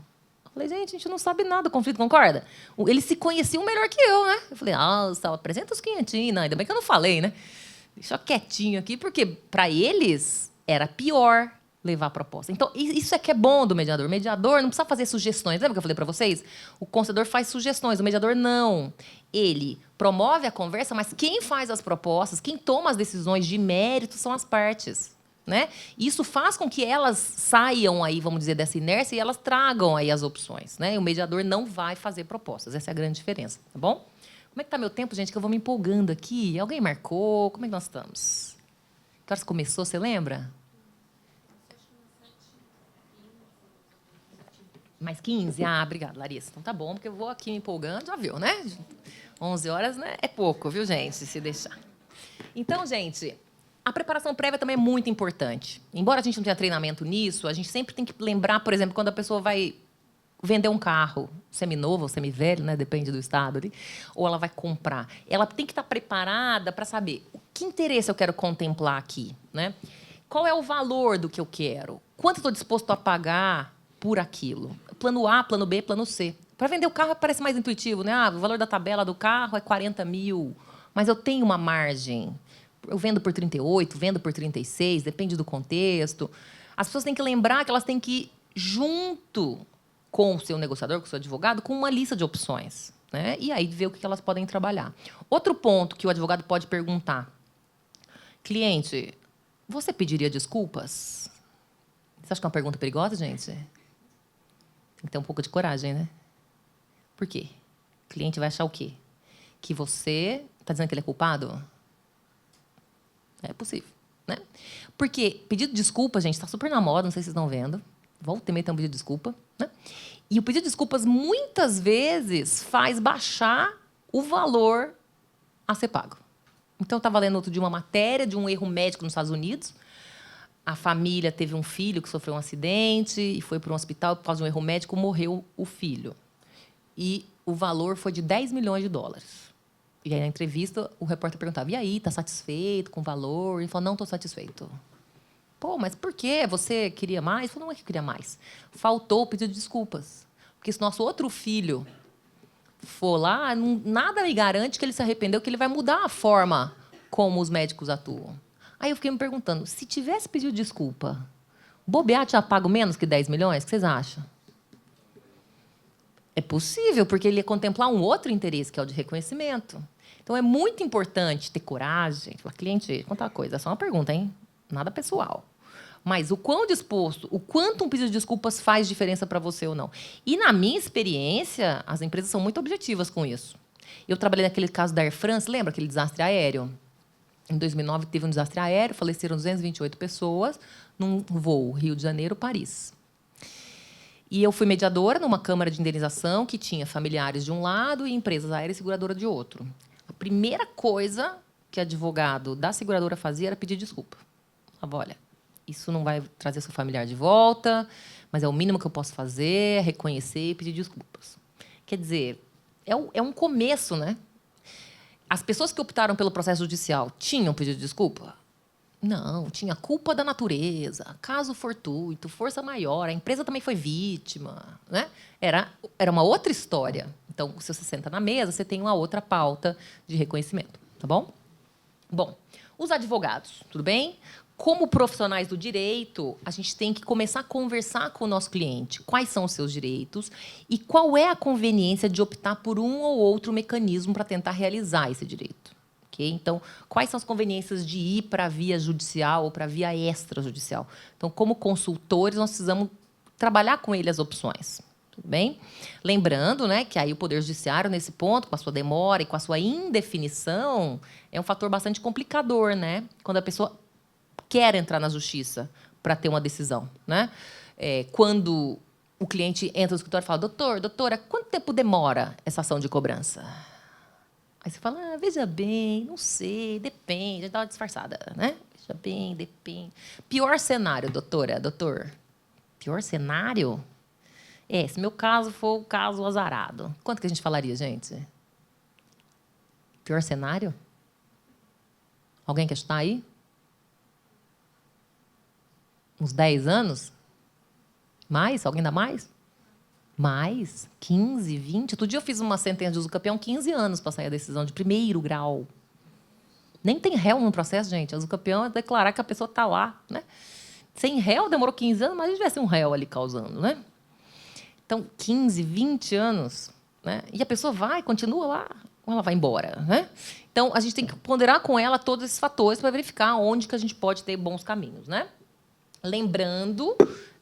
Falei, gente, a gente não sabe nada do conflito, concorda? Eles se conheciam melhor que eu, né? Eu falei, apresenta os 500, não, ainda bem que eu não falei, né? Deixa quietinho aqui, porque para eles era pior levar a proposta. Então, isso é que é bom do mediador. O mediador não precisa fazer sugestões. Lembra que eu falei para vocês? O concedor faz sugestões, o mediador não. Ele promove a conversa, mas quem faz as propostas, quem toma as decisões de mérito são as partes. Né? Isso faz com que elas saiam aí, vamos dizer, dessa inércia e elas tragam aí as opções. Né? E o mediador não vai fazer propostas. Essa é a grande diferença. Tá bom? Como é que está meu tempo, gente? Que eu vou me empolgando aqui. Alguém marcou? Como é que nós estamos? Que horas começou, você lembra? Mais 15? Obrigada, Larissa. Então tá bom, porque eu vou aqui me empolgando, já viu, né? 11 horas, né? É pouco, viu, gente? Se deixar. Então, gente... A preparação prévia também é muito importante. Embora a gente não tenha treinamento nisso, a gente sempre tem que lembrar, por exemplo, quando a pessoa vai vender um carro, seminovo ou semivelho, né? Depende do estado ali, ou ela vai comprar. Ela tem que estar preparada para saber que interesse eu quero contemplar aqui, né? Qual é o valor do que eu quero? Quanto eu estou disposto a pagar por aquilo? Plano A, plano B, plano C. Para vender o carro parece mais intuitivo, né? O valor da tabela do carro é 40 mil, mas eu tenho uma margem. Eu vendo por 38, vendo por 36, depende do contexto. As pessoas têm que lembrar que elas têm que ir junto com o seu negociador, com o seu advogado, com uma lista de opções. Né? E aí ver o que elas podem trabalhar. Outro ponto que o advogado pode perguntar. Cliente, você pediria desculpas? Você acha que é uma pergunta perigosa, gente? Tem que ter um pouco de coragem, né? Por quê? O cliente vai achar o quê? Que você está dizendo que ele é culpado? É possível, né? Porque pedido de desculpa, gente, está super na moda, não sei se vocês estão vendo. Volta e meia tem um pedido de desculpa, né? E o pedido de desculpas, muitas vezes, faz baixar o valor a ser pago. Então, eu estava lendo outro dia uma matéria de um erro médico nos Estados Unidos. A família teve um filho que sofreu um acidente e foi para um hospital, por causa de um erro médico, morreu o filho. E o valor foi de 10 milhões de dólares. E aí, na entrevista, o repórter perguntava, e aí, está satisfeito com o valor? Ele falou, não estou satisfeito. Pô, mas por quê? Você queria mais? Ele falou, não é que eu queria mais. Faltou o pedido de desculpas. Porque se nosso outro filho for lá, nada me garante que ele se arrependeu, que ele vai mudar a forma como os médicos atuam. Aí eu fiquei me perguntando, se tivesse pedido desculpa, bobear tinha pago menos que 10 milhões? O que vocês acham? É possível, porque ele ia contemplar um outro interesse, que é o de reconhecimento. Então, é muito importante ter coragem. Falar, cliente, vou contar uma coisa, é só uma pergunta, hein? Nada pessoal. Mas o quão disposto, o quanto um pedido de desculpas faz diferença para você ou não. E, na minha experiência, as empresas são muito objetivas com isso. Eu trabalhei naquele caso da Air France, lembra aquele desastre aéreo? Em 2009, teve um desastre aéreo, faleceram 228 pessoas num voo Rio de Janeiro-Paris. E eu fui mediadora numa câmara de indenização que tinha familiares de um lado e empresas aéreas e seguradora de outro. A primeira coisa que advogado da seguradora fazia era pedir desculpa. Falava, olha, isso não vai trazer seu familiar de volta, mas é o mínimo que eu posso fazer, é reconhecer e pedir desculpas. Quer dizer, é um começo, né? As pessoas que optaram pelo processo judicial tinham pedido desculpa? Não, tinha culpa da natureza, caso fortuito, força maior, a empresa também foi vítima, né? Era uma outra história. Então, se você senta na mesa, você tem uma outra pauta de reconhecimento, tá bom? Bom, os advogados, tudo bem? Como profissionais do direito, a gente tem que começar a conversar com o nosso cliente. Quais são os seus direitos e qual é a conveniência de optar por um ou outro mecanismo para tentar realizar esse direito. Okay? Então, quais são as conveniências de ir para a via judicial ou para a via extrajudicial? Então, como consultores, nós precisamos trabalhar com ele as opções. Tudo bem? Lembrando, né, que aí o Poder Judiciário, nesse ponto, com a sua demora e com a sua indefinição, é um fator bastante complicador, né? Quando a pessoa quer entrar na justiça para ter uma decisão, né? Quando o cliente entra no escritório e fala, doutora, quanto tempo demora essa ação de cobrança? Aí você fala, veja bem, não sei, depende, dá uma disfarçada, né? Veja bem, depende. Pior cenário, doutor. Pior cenário? Se meu caso for o caso azarado. Quanto que a gente falaria, gente? Pior cenário? Alguém quer chutar aí? Uns 10 anos? Mais? Alguém dá mais? Mais? 15, 20? Outro dia eu fiz uma sentença de uso campeão, 15 anos para sair a decisão de primeiro grau. Nem tem réu no processo, gente. Uso campeão é declarar que a pessoa está lá, né? Sem réu, demorou 15 anos, mas a gente tivesse um réu ali causando, né? Então, 15, 20 anos, né? E a pessoa continua lá, ou ela vai embora, né? Então, a gente tem que ponderar com ela todos esses fatores para verificar onde que a gente pode ter bons caminhos, né? Lembrando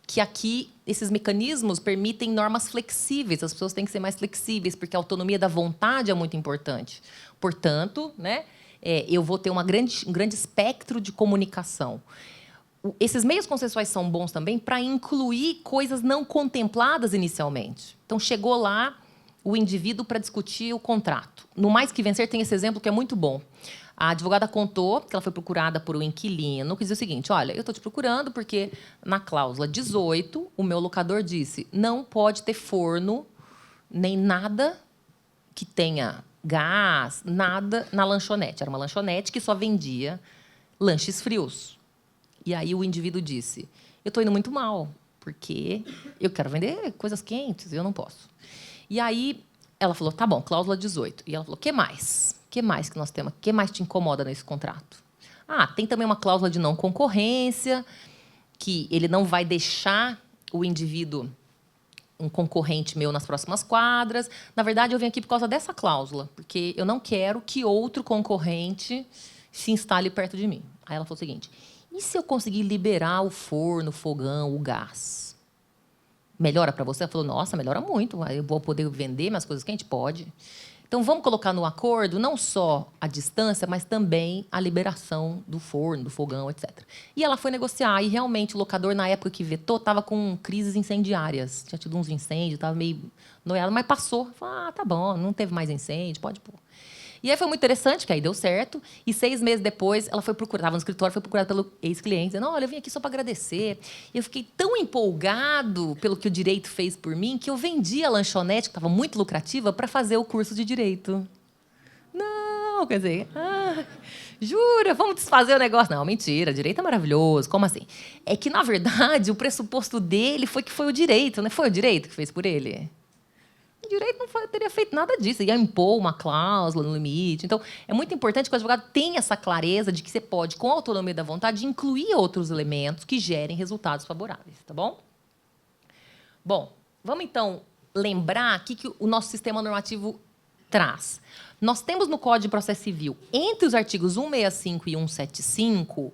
que aqui esses mecanismos permitem normas flexíveis, as pessoas têm que ser mais flexíveis, porque a autonomia da vontade é muito importante. Portanto, né, eu vou ter um grande espectro de comunicação. Esses meios consensuais são bons também para incluir coisas não contempladas inicialmente. Então, chegou lá o indivíduo para discutir o contrato. No Mais Que Vencer tem esse exemplo que é muito bom. A advogada contou que ela foi procurada por um inquilino que dizia o seguinte, olha, eu estou te procurando porque na cláusula 18 o meu locador disse não pode ter forno nem nada que tenha gás, nada na lanchonete. Era uma lanchonete que só vendia lanches frios. E aí o indivíduo disse, eu estou indo muito mal, porque eu quero vender coisas quentes e eu não posso. E aí ela falou, tá bom, cláusula 18. E ela falou, o que mais? O que mais que nós temos? O que mais te incomoda nesse contrato? Tem também uma cláusula de não concorrência, que ele não vai deixar o indivíduo, um concorrente meu, nas próximas quadras. Na verdade, eu vim aqui por causa dessa cláusula, porque eu não quero que outro concorrente se instale perto de mim. Aí ela falou o seguinte, e se eu conseguir liberar o forno, o fogão, o gás? Melhora para você? Ela falou, nossa, melhora muito. Eu vou poder vender minhas coisas quentes? Pode. Então, vamos colocar no acordo não só a distância, mas também a liberação do forno, do fogão, etc. E ela foi negociar. E, realmente, o locador, na época que vetou, estava com crises incendiárias. Tinha tido uns incêndios, estava meio noiado, mas passou. Falou, tá bom, não teve mais incêndio, pode pôr. E aí foi muito interessante, que aí deu certo. E 6 meses depois, ela foi procurada, estava no escritório, foi procurada pelo ex-cliente, dizendo, olha, eu vim aqui só para agradecer. E eu fiquei tão empolgado pelo que o direito fez por mim, que eu vendi a lanchonete, que estava muito lucrativa, para fazer o curso de direito. Não, não. Quer dizer, jura, vamos desfazer o negócio. Não, mentira, direito é maravilhoso. Como assim? É que, na verdade, o pressuposto dele foi que foi o direito, né? Foi o direito que fez por ele. O direito não teria feito nada disso. Ia impor uma cláusula no limite. Então, é muito importante que o advogado tenha essa clareza de que você pode, com a autonomia da vontade, incluir outros elementos que gerem resultados favoráveis, tá bom? Bom, vamos, então, lembrar aqui que o nosso sistema normativo traz. Nós temos no Código de Processo Civil, entre os artigos 165 e 175,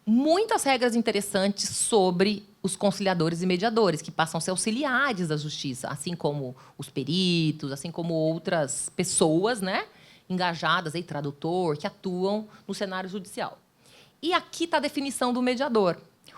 muitas regras interessantes sobre os conciliadores e mediadores, que passam a ser auxiliares da justiça, assim como os peritos, assim como outras pessoas, né, engajadas, aí, tradutor, que atuam no cenário judicial. E aqui está a definição do mediador.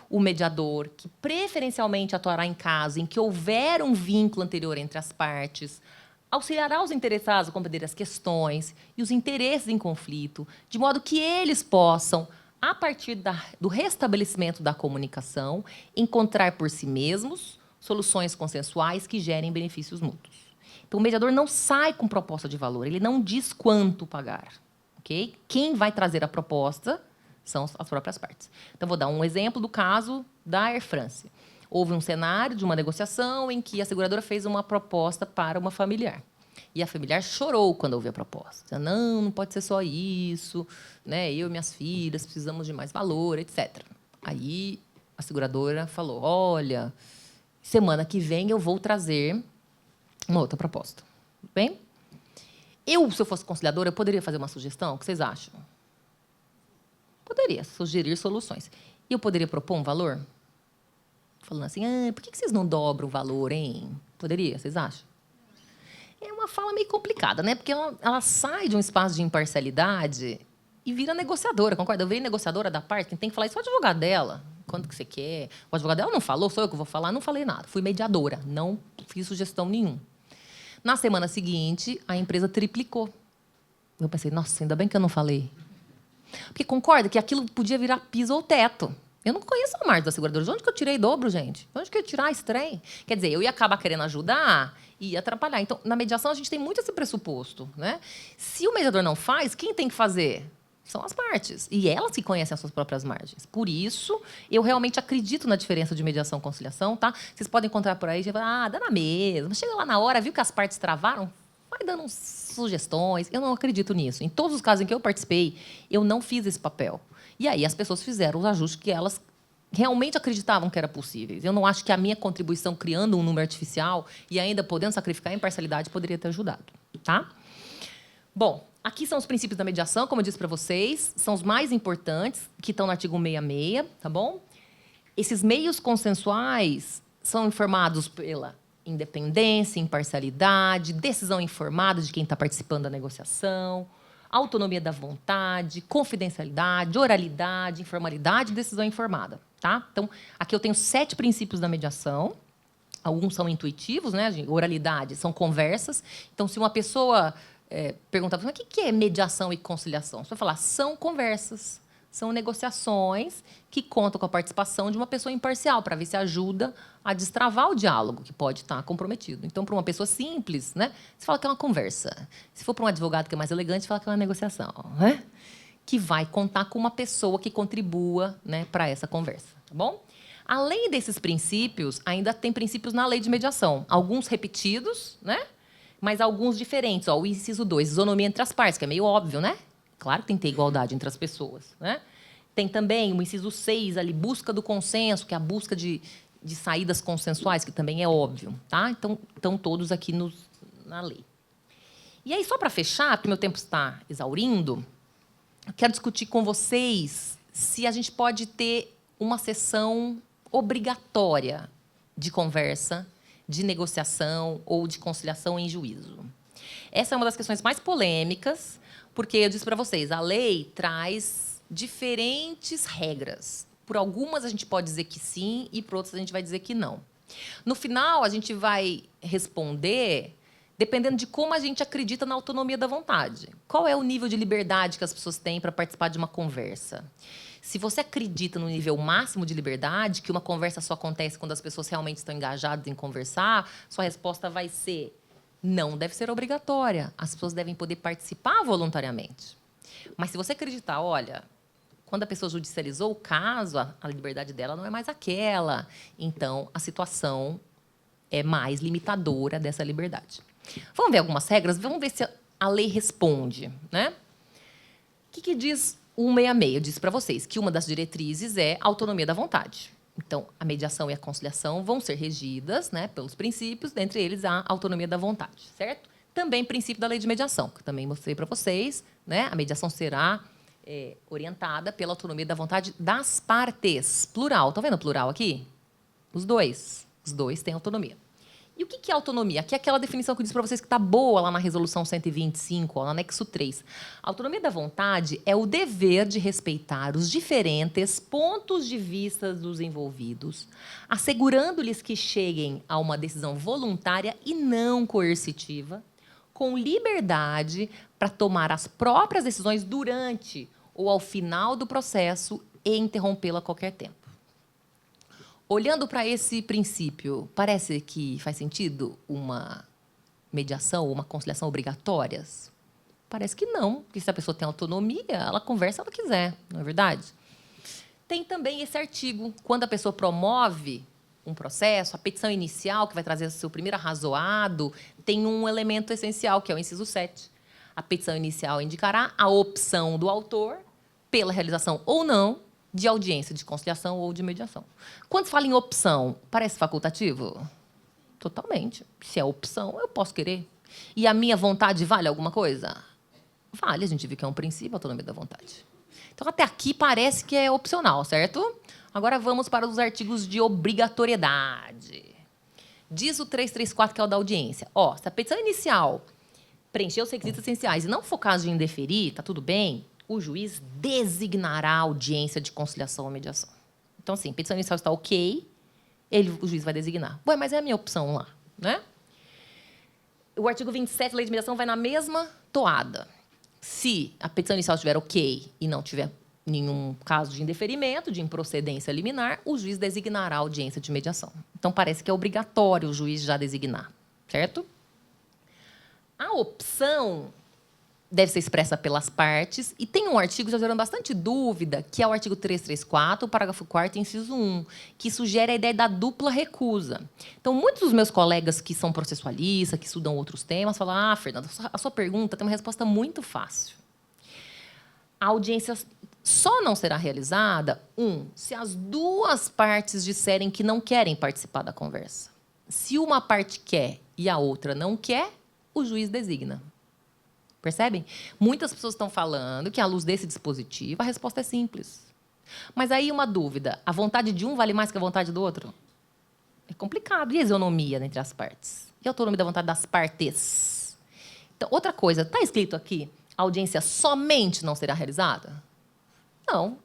O mediador, que preferencialmente atuará em caso em que houver um vínculo anterior entre as partes, auxiliará os interessados a compreender as questões e os interesses em conflito, de modo que eles possam, a partir do restabelecimento da comunicação, encontrar por si mesmos soluções consensuais que gerem benefícios mútuos. Então, o mediador não sai com proposta de valor, ele não diz quanto pagar. Okay? Quem vai trazer a proposta são as próprias partes. Então, vou dar um exemplo do caso da Air France. Houve um cenário de uma negociação em que a seguradora fez uma proposta para uma familiar. E a familiar chorou quando ouviu a proposta. Não, não pode ser só isso, né? Eu e minhas filhas precisamos de mais valor, etc. Aí a seguradora falou, olha, semana que vem eu vou trazer uma outra proposta. Tudo bem? Se eu fosse conciliadora, eu poderia fazer uma sugestão? O que vocês acham? Poderia sugerir soluções. E eu poderia propor um valor? Falando assim, por que vocês não dobram o valor, hein? Poderia, vocês acham? É uma fala meio complicada, né? Porque ela sai de um espaço de imparcialidade e vira negociadora, concorda? Eu venho negociadora da parte, quem tem que falar isso é o advogado dela. Quanto que você quer? O advogado dela não falou, sou eu que vou falar, não falei nada. Fui mediadora, não fiz sugestão nenhuma. Na semana seguinte, a empresa triplicou. Eu pensei, nossa, ainda bem que eu não falei. Porque concorda que aquilo podia virar piso ou teto. Eu não conheço a margem da seguradora. De onde que eu tirei dobro, gente? De onde que eu ia tirar esse trem? Quer dizer, eu ia acabar querendo ajudar e ia atrapalhar. Então, na mediação, a gente tem muito esse pressuposto, né? Se o mediador não faz, quem tem que fazer? São as partes. E elas que conhecem as suas próprias margens. Por isso, eu realmente acredito na diferença de mediação e conciliação, tá? Vocês podem encontrar por aí e falar, dá na mesma. Chega lá na hora, viu que as partes travaram? Vai dando sugestões. Eu não acredito nisso. Em todos os casos em que eu participei, eu não fiz esse papel. E aí as pessoas fizeram os ajustes que elas realmente acreditavam que eram possíveis. Eu não acho que a minha contribuição criando um número artificial e ainda podendo sacrificar a imparcialidade poderia ter ajudado. Tá? Bom, aqui são os princípios da mediação, como eu disse para vocês. São os mais importantes, que estão no artigo 166, tá bom? Esses meios consensuais são informados pela independência, imparcialidade, decisão informada de quem está participando da negociação, autonomia da vontade, confidencialidade, oralidade, informalidade e decisão informada. Tá? Então, aqui eu tenho 7 princípios da mediação. Alguns são intuitivos, né? Oralidade, são conversas. Então, se uma pessoa perguntar, mas o que é mediação e conciliação? Você vai falar, são conversas, são negociações que contam com a participação de uma pessoa imparcial, para ver se ajuda a destravar o diálogo, que pode estar comprometido. Então, para uma pessoa simples, né, você fala que é uma conversa. Se for para um advogado que é mais elegante, você fala que é uma negociação, né? Que vai contar com uma pessoa que contribua, né, para essa conversa. Tá bom? Além desses princípios, ainda tem princípios na lei de mediação. Alguns repetidos, né, mas alguns diferentes. Ó, o inciso 2, isonomia entre as partes, que é meio óbvio, né? Claro que tem que ter igualdade entre as pessoas, né? Tem também o inciso 6, ali, busca do consenso, que é a busca de saídas consensuais, que também é óbvio. Tá? Então, estão todos aqui na lei. E aí, só para fechar, porque meu tempo está exaurindo, eu quero discutir com vocês se a gente pode ter uma sessão obrigatória de conversa, de negociação ou de conciliação em juízo. Essa é uma das questões mais polêmicas, porque eu disse para vocês, a lei traz diferentes regras. Por algumas a gente pode dizer que sim e por outras a gente vai dizer que não. No final, a gente vai responder dependendo de como a gente acredita na autonomia da vontade. Qual é o nível de liberdade que as pessoas têm para participar de uma conversa? Se você acredita no nível máximo de liberdade, que uma conversa só acontece quando as pessoas realmente estão engajadas em conversar, sua resposta vai ser não deve ser obrigatória. As pessoas devem poder participar voluntariamente. Mas se você acreditar, olha, quando a pessoa judicializou o caso, a liberdade dela não é mais aquela. Então, a situação é mais limitadora dessa liberdade. Vamos ver algumas regras? Vamos ver se a lei responde, né? O que diz o 166? Eu disse para vocês que uma das diretrizes é a autonomia da vontade. Então, a mediação e a conciliação vão ser regidas, né, pelos princípios, dentre eles a autonomia da vontade, certo? Também princípio da lei de mediação, que eu também mostrei para vocês, né? A mediação será orientada pela autonomia da vontade das partes. Plural, estão vendo o plural aqui? Os dois têm autonomia. E o que é autonomia? Aqui é aquela definição que eu disse para vocês que está boa lá na Resolução 125, ó, no anexo 3. A autonomia da vontade é o dever de respeitar os diferentes pontos de vista dos envolvidos, assegurando-lhes que cheguem a uma decisão voluntária e não coercitiva, com liberdade para tomar as próprias decisões durante ou ao final do processo e interrompê-la a qualquer tempo. Olhando para esse princípio, parece que faz sentido uma mediação ou uma conciliação obrigatórias? Parece que não, porque se a pessoa tem autonomia, ela conversa o que ela quiser, não é verdade? Tem também esse artigo, quando a pessoa promove um processo, a petição inicial, que vai trazer o seu primeiro arrazoado, tem um elemento essencial, que é o inciso 7. A petição inicial indicará a opção do autor pela realização ou não de audiência de conciliação ou de mediação. Quando se fala em opção, parece facultativo? Totalmente. Se é opção, eu posso querer. E a minha vontade vale alguma coisa? Vale, a gente viu que é um princípio, a autonomia da vontade. Então, até aqui parece que é opcional, certo? Agora vamos para os artigos de obrigatoriedade. Diz o 334, que é o da audiência. Ó, se a petição inicial preencher os requisitos essenciais e não for caso de indeferir, está tudo bem, o juiz designará a audiência de conciliação ou mediação. Então, assim, a petição inicial está ok, o juiz vai designar. Ué, mas é a minha opção lá, né? O artigo 27, lei de mediação, vai na mesma toada. Se a petição inicial estiver ok e não tiver nenhum caso de indeferimento, de improcedência liminar, o juiz designará a audiência de mediação. Então, parece que é obrigatório o juiz já designar, certo? A opção deve ser expressa pelas partes, e tem um artigo que já gerando bastante dúvida, que é o artigo 334, parágrafo 4º, inciso 1, que sugere a ideia da dupla recusa. Então, muitos dos meus colegas que são processualistas, que estudam outros temas, falam: ah, Fernanda, a sua pergunta tem uma resposta muito fácil. A audiência só não será realizada, se as duas partes disserem que não querem participar da conversa. Se uma parte quer e a outra não quer, o juiz designa. Percebem? Muitas pessoas estão falando que, à luz desse dispositivo, a resposta é simples. Mas aí uma dúvida: a vontade de um vale mais que a vontade do outro? É complicado. E a isonomia entre as partes? E a autonomia da vontade das partes? Então, outra coisa, está escrito aqui, a audiência somente não será realizada? Não.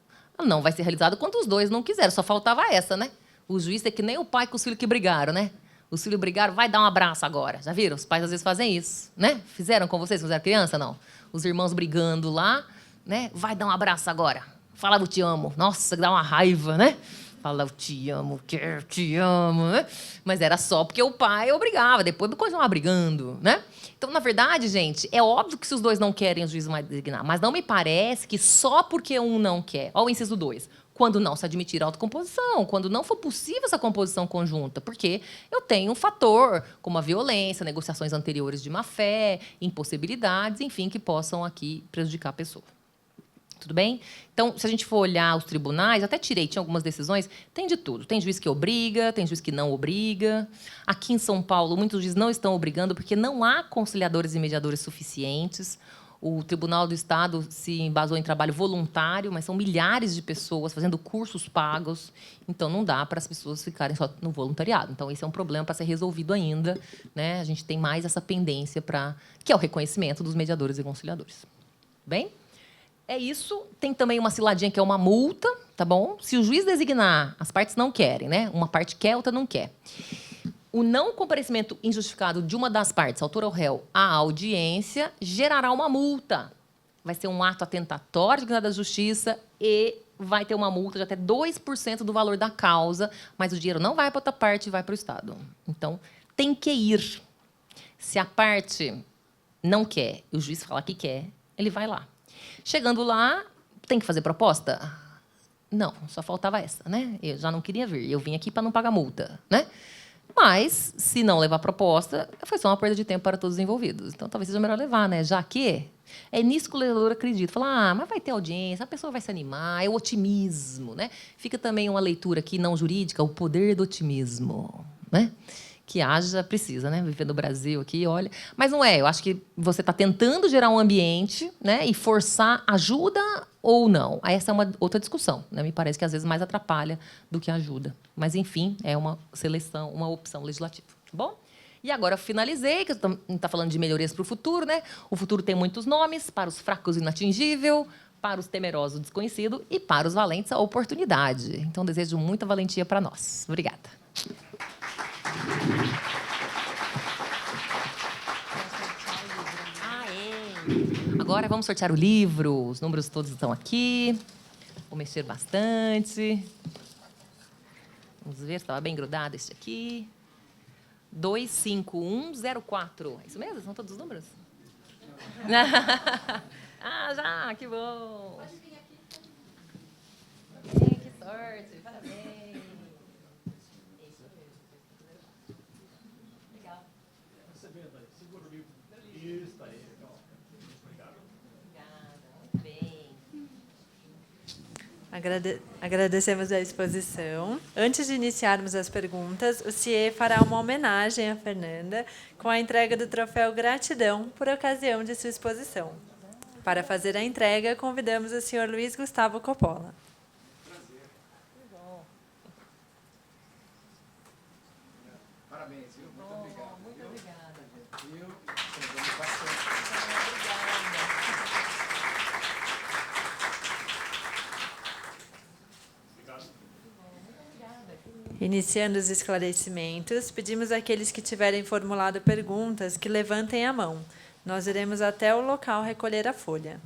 Não vai ser realizada quando os dois não quiserem. Só faltava essa, né? O juiz é que nem o pai com os filhos que brigaram, né? Os filhos brigaram, vai dar um abraço agora. Já viram? Os pais às vezes fazem isso, né? Fizeram com vocês quando era criança, não? Os irmãos brigando lá, né? Vai dar um abraço agora. Fala, eu te amo. Nossa, dá uma raiva, né? Fala, eu te amo, quero, te amo, né? Mas era só porque o pai obrigava, depois continuava brigando, né? Então, na verdade, gente, é óbvio que se os dois não querem, o juiz vai designar. Mas não me parece que só porque um não quer. Olha o inciso 2. Quando não se admitir a autocomposição, quando não for possível essa composição conjunta, porque eu tenho um fator, como a violência, negociações anteriores de má-fé, impossibilidades, enfim, que possam aqui prejudicar a pessoa. Tudo bem? Então, se a gente for olhar os tribunais, até tinha algumas decisões, tem de tudo. Tem juiz que obriga, tem juiz que não obriga. Aqui em São Paulo, muitos juízes não estão obrigando porque não há conciliadores e mediadores suficientes. O Tribunal do Estado se embasou em trabalho voluntário, mas são milhares de pessoas fazendo cursos pagos. Então, não dá para as pessoas ficarem só no voluntariado. Então, esse é um problema para ser resolvido ainda, né? A gente tem mais essa pendência que é o reconhecimento dos mediadores e conciliadores. Bem? É isso. Tem também uma ciladinha que é uma multa, tá bom? Se o juiz designar, as partes não querem, né? Uma parte quer, outra não quer. O não comparecimento injustificado de uma das partes, autor ou réu, à audiência, gerará uma multa. Vai ser um ato atentatório de da justiça e vai ter uma multa de até 2% do valor da causa, mas o dinheiro não vai para outra parte, vai para o Estado. Então, tem que ir. Se a parte não quer e o juiz falar que quer, ele vai lá. Chegando lá, tem que fazer proposta? Não, só faltava essa, né? Eu já não queria vir, eu vim aqui para não pagar multa, né? Mas, se não levar proposta, foi só uma perda de tempo para todos os envolvidos. Então, talvez seja melhor levar, né? Já que é nisso que o legislador acredita. Fala, mas vai ter audiência, a pessoa vai se animar, é o otimismo, né? Fica também uma leitura aqui não jurídica, o poder do otimismo, né? Que haja, precisa, né? Viver no Brasil aqui, olha. Mas não é, eu acho que você está tentando gerar um ambiente, né? E forçar ajuda ou não. Essa é uma outra discussão, né? Me parece que às vezes mais atrapalha do que ajuda. Mas, enfim, é uma seleção, uma opção legislativa. Bom? E agora eu finalizei, que está falando de melhorias para o futuro, né? O futuro tem muitos nomes, para os fracos, inatingível, para os temerosos, desconhecido, e para os valentes, a oportunidade. Então, desejo muita valentia para nós. Obrigada. Agora vamos sortear o livro. Os números todos estão aqui. Vou mexer bastante. Vamos ver, estava bem grudado este aqui. 25104. É isso mesmo? São todos os números? Ah, já, que bom. Que sorte, parabéns. Legal. Segura o livro. Isso, tá aí. Agradecemos a exposição. Antes de iniciarmos as perguntas, o CIE fará uma homenagem à Fernanda com a entrega do troféu Gratidão por ocasião de sua exposição. Para fazer a entrega, convidamos o senhor Luiz Gustavo Coppola. Prazer. Parabéns, viu? Muito obrigado. Muito obrigada. Viu? Aprendemos bastante. Iniciando os esclarecimentos, pedimos àqueles que tiverem formulado perguntas que levantem a mão. Nós iremos até o local recolher a folha.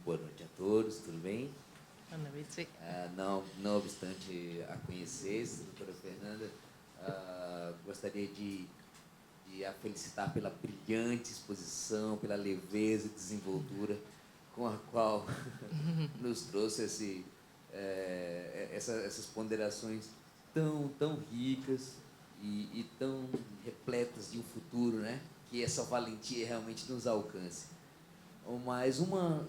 Boa noite a todos, tudo bem? Boa noite. Não obstante a conhecer, doutora Fernanda, gostaria de a felicitar pela brilhante exposição, pela leveza e desenvoltura com a qual nos trouxe essas ponderações tão ricas e tão repletas de um futuro, né? Que essa valentia realmente nos alcance. Mas uma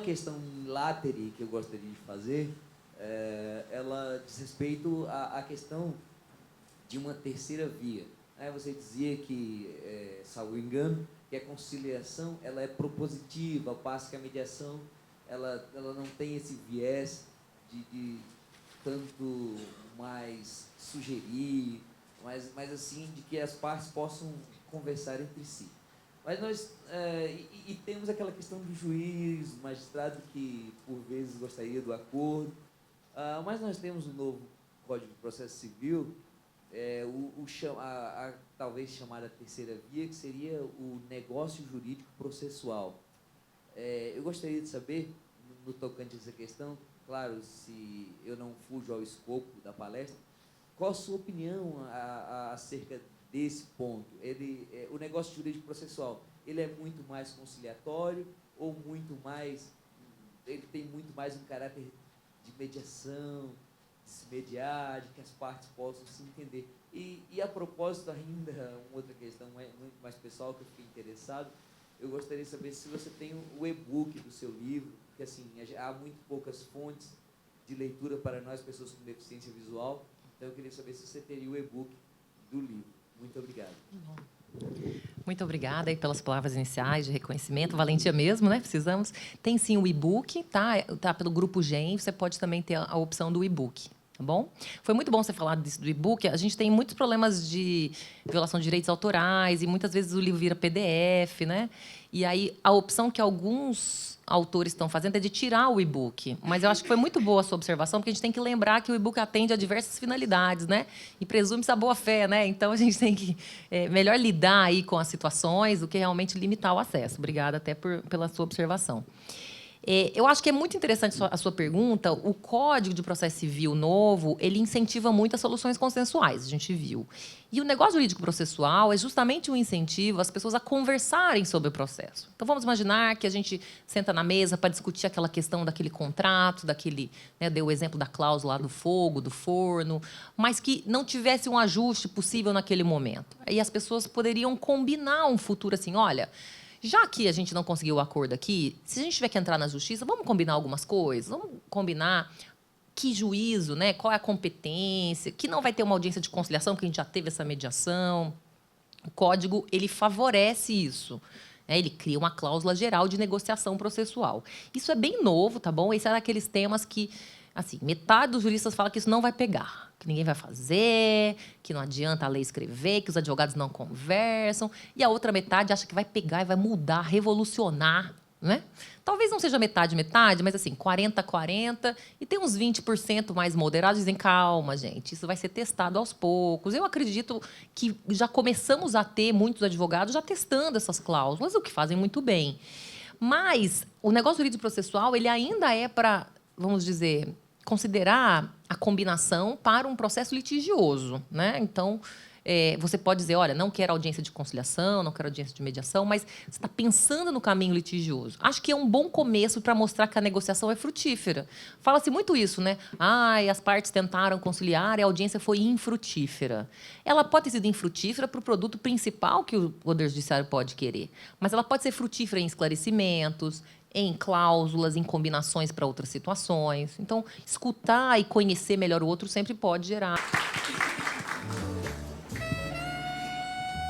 questão látere que eu gostaria de fazer, ela diz respeito à questão de uma terceira via. Você dizia que, salvo engano, que a conciliação ela é propositiva, ao passo que a mediação ela não tem esse viés de tanto mais sugerir, mas assim, de que as partes possam conversar entre si. Mas nós temos aquela questão do juiz, do magistrado, que por vezes gostaria do acordo, mas nós temos um novo Código de Processo Civil, talvez chamada terceira via, que seria o negócio jurídico processual. Eu gostaria de saber, no tocante a essa questão, claro, se eu não fujo ao escopo da palestra, qual a sua opinião acerca desse ponto? O negócio jurídico processual, ele é muito mais conciliatório ou ele tem muito mais um caráter de mediação, de se mediar, de que as partes possam se entender? E a propósito ainda, uma outra questão muito mais pessoal que eu fiquei interessado, eu gostaria de saber se você tem o e-book do seu livro, porque assim, há muito poucas fontes de leitura para nós, pessoas com deficiência visual, então eu queria saber se você teria o e-book do livro. Muito obrigado. Muito obrigada aí pelas palavras iniciais de reconhecimento, valentia mesmo, né? Precisamos. Tem sim o e-book, tá pelo Grupo GEM, você pode também ter a opção do e-book, Tá bom? Foi muito bom você falar disso do e-book. A gente tem muitos problemas de violação de direitos autorais e muitas vezes o livro vira PDF, né? E aí a opção que alguns autores estão fazendo é de tirar o e-book. Mas eu acho que foi muito boa a sua observação, porque a gente tem que lembrar que o e-book atende a diversas finalidades, né? E presume-se a boa-fé, né? Então a gente tem que melhor lidar aí com as situações do que realmente limitar o acesso. Obrigada até pela sua observação. Eu acho que é muito interessante a sua pergunta. O Código de Processo Civil novo, ele incentiva muito as soluções consensuais, a gente viu. E o negócio jurídico processual é justamente um incentivo às pessoas a conversarem sobre o processo. Então, vamos imaginar que a gente senta na mesa para discutir aquela questão daquele contrato, daquele, né, deu o exemplo da cláusula lá do fogo, do forno, mas que não tivesse um ajuste possível naquele momento. E as pessoas poderiam combinar um futuro assim, olha, já que a gente não conseguiu o acordo aqui, se a gente tiver que entrar na justiça, vamos combinar algumas coisas, vamos combinar que juízo, né, qual é a competência, que não vai ter uma audiência de conciliação, porque a gente já teve essa mediação. O código, ele favorece isso. Ele cria uma cláusula geral de negociação processual. Isso é bem novo, tá bom? Esse é daqueles temas que, assim, metade dos juristas fala que isso não vai pegar, que ninguém vai fazer, que não adianta a lei escrever, que os advogados não conversam, e a outra metade acha que vai pegar e vai mudar, revolucionar, né? Talvez não seja metade, mas assim, 40-40, e tem uns 20% mais moderados dizem, calma, gente, isso vai ser testado aos poucos. Eu acredito que já começamos a ter muitos advogados já testando essas cláusulas, o que fazem muito bem. Mas o negócio jurídico processual, ele ainda é para, vamos dizer, considerar a combinação para um processo litigioso, né? Então, você pode dizer, olha, não quero audiência de conciliação, não quero audiência de mediação, mas você está pensando no caminho litigioso. Acho que é um bom começo para mostrar que a negociação é frutífera. Fala-se muito isso, né? As partes tentaram conciliar e a audiência foi infrutífera. Ela pode ter sido infrutífera para o produto principal que o Poder Judiciário pode querer, mas ela pode ser frutífera em esclarecimentos, em cláusulas, em combinações para outras situações. Então, escutar e conhecer melhor o outro sempre pode gerar.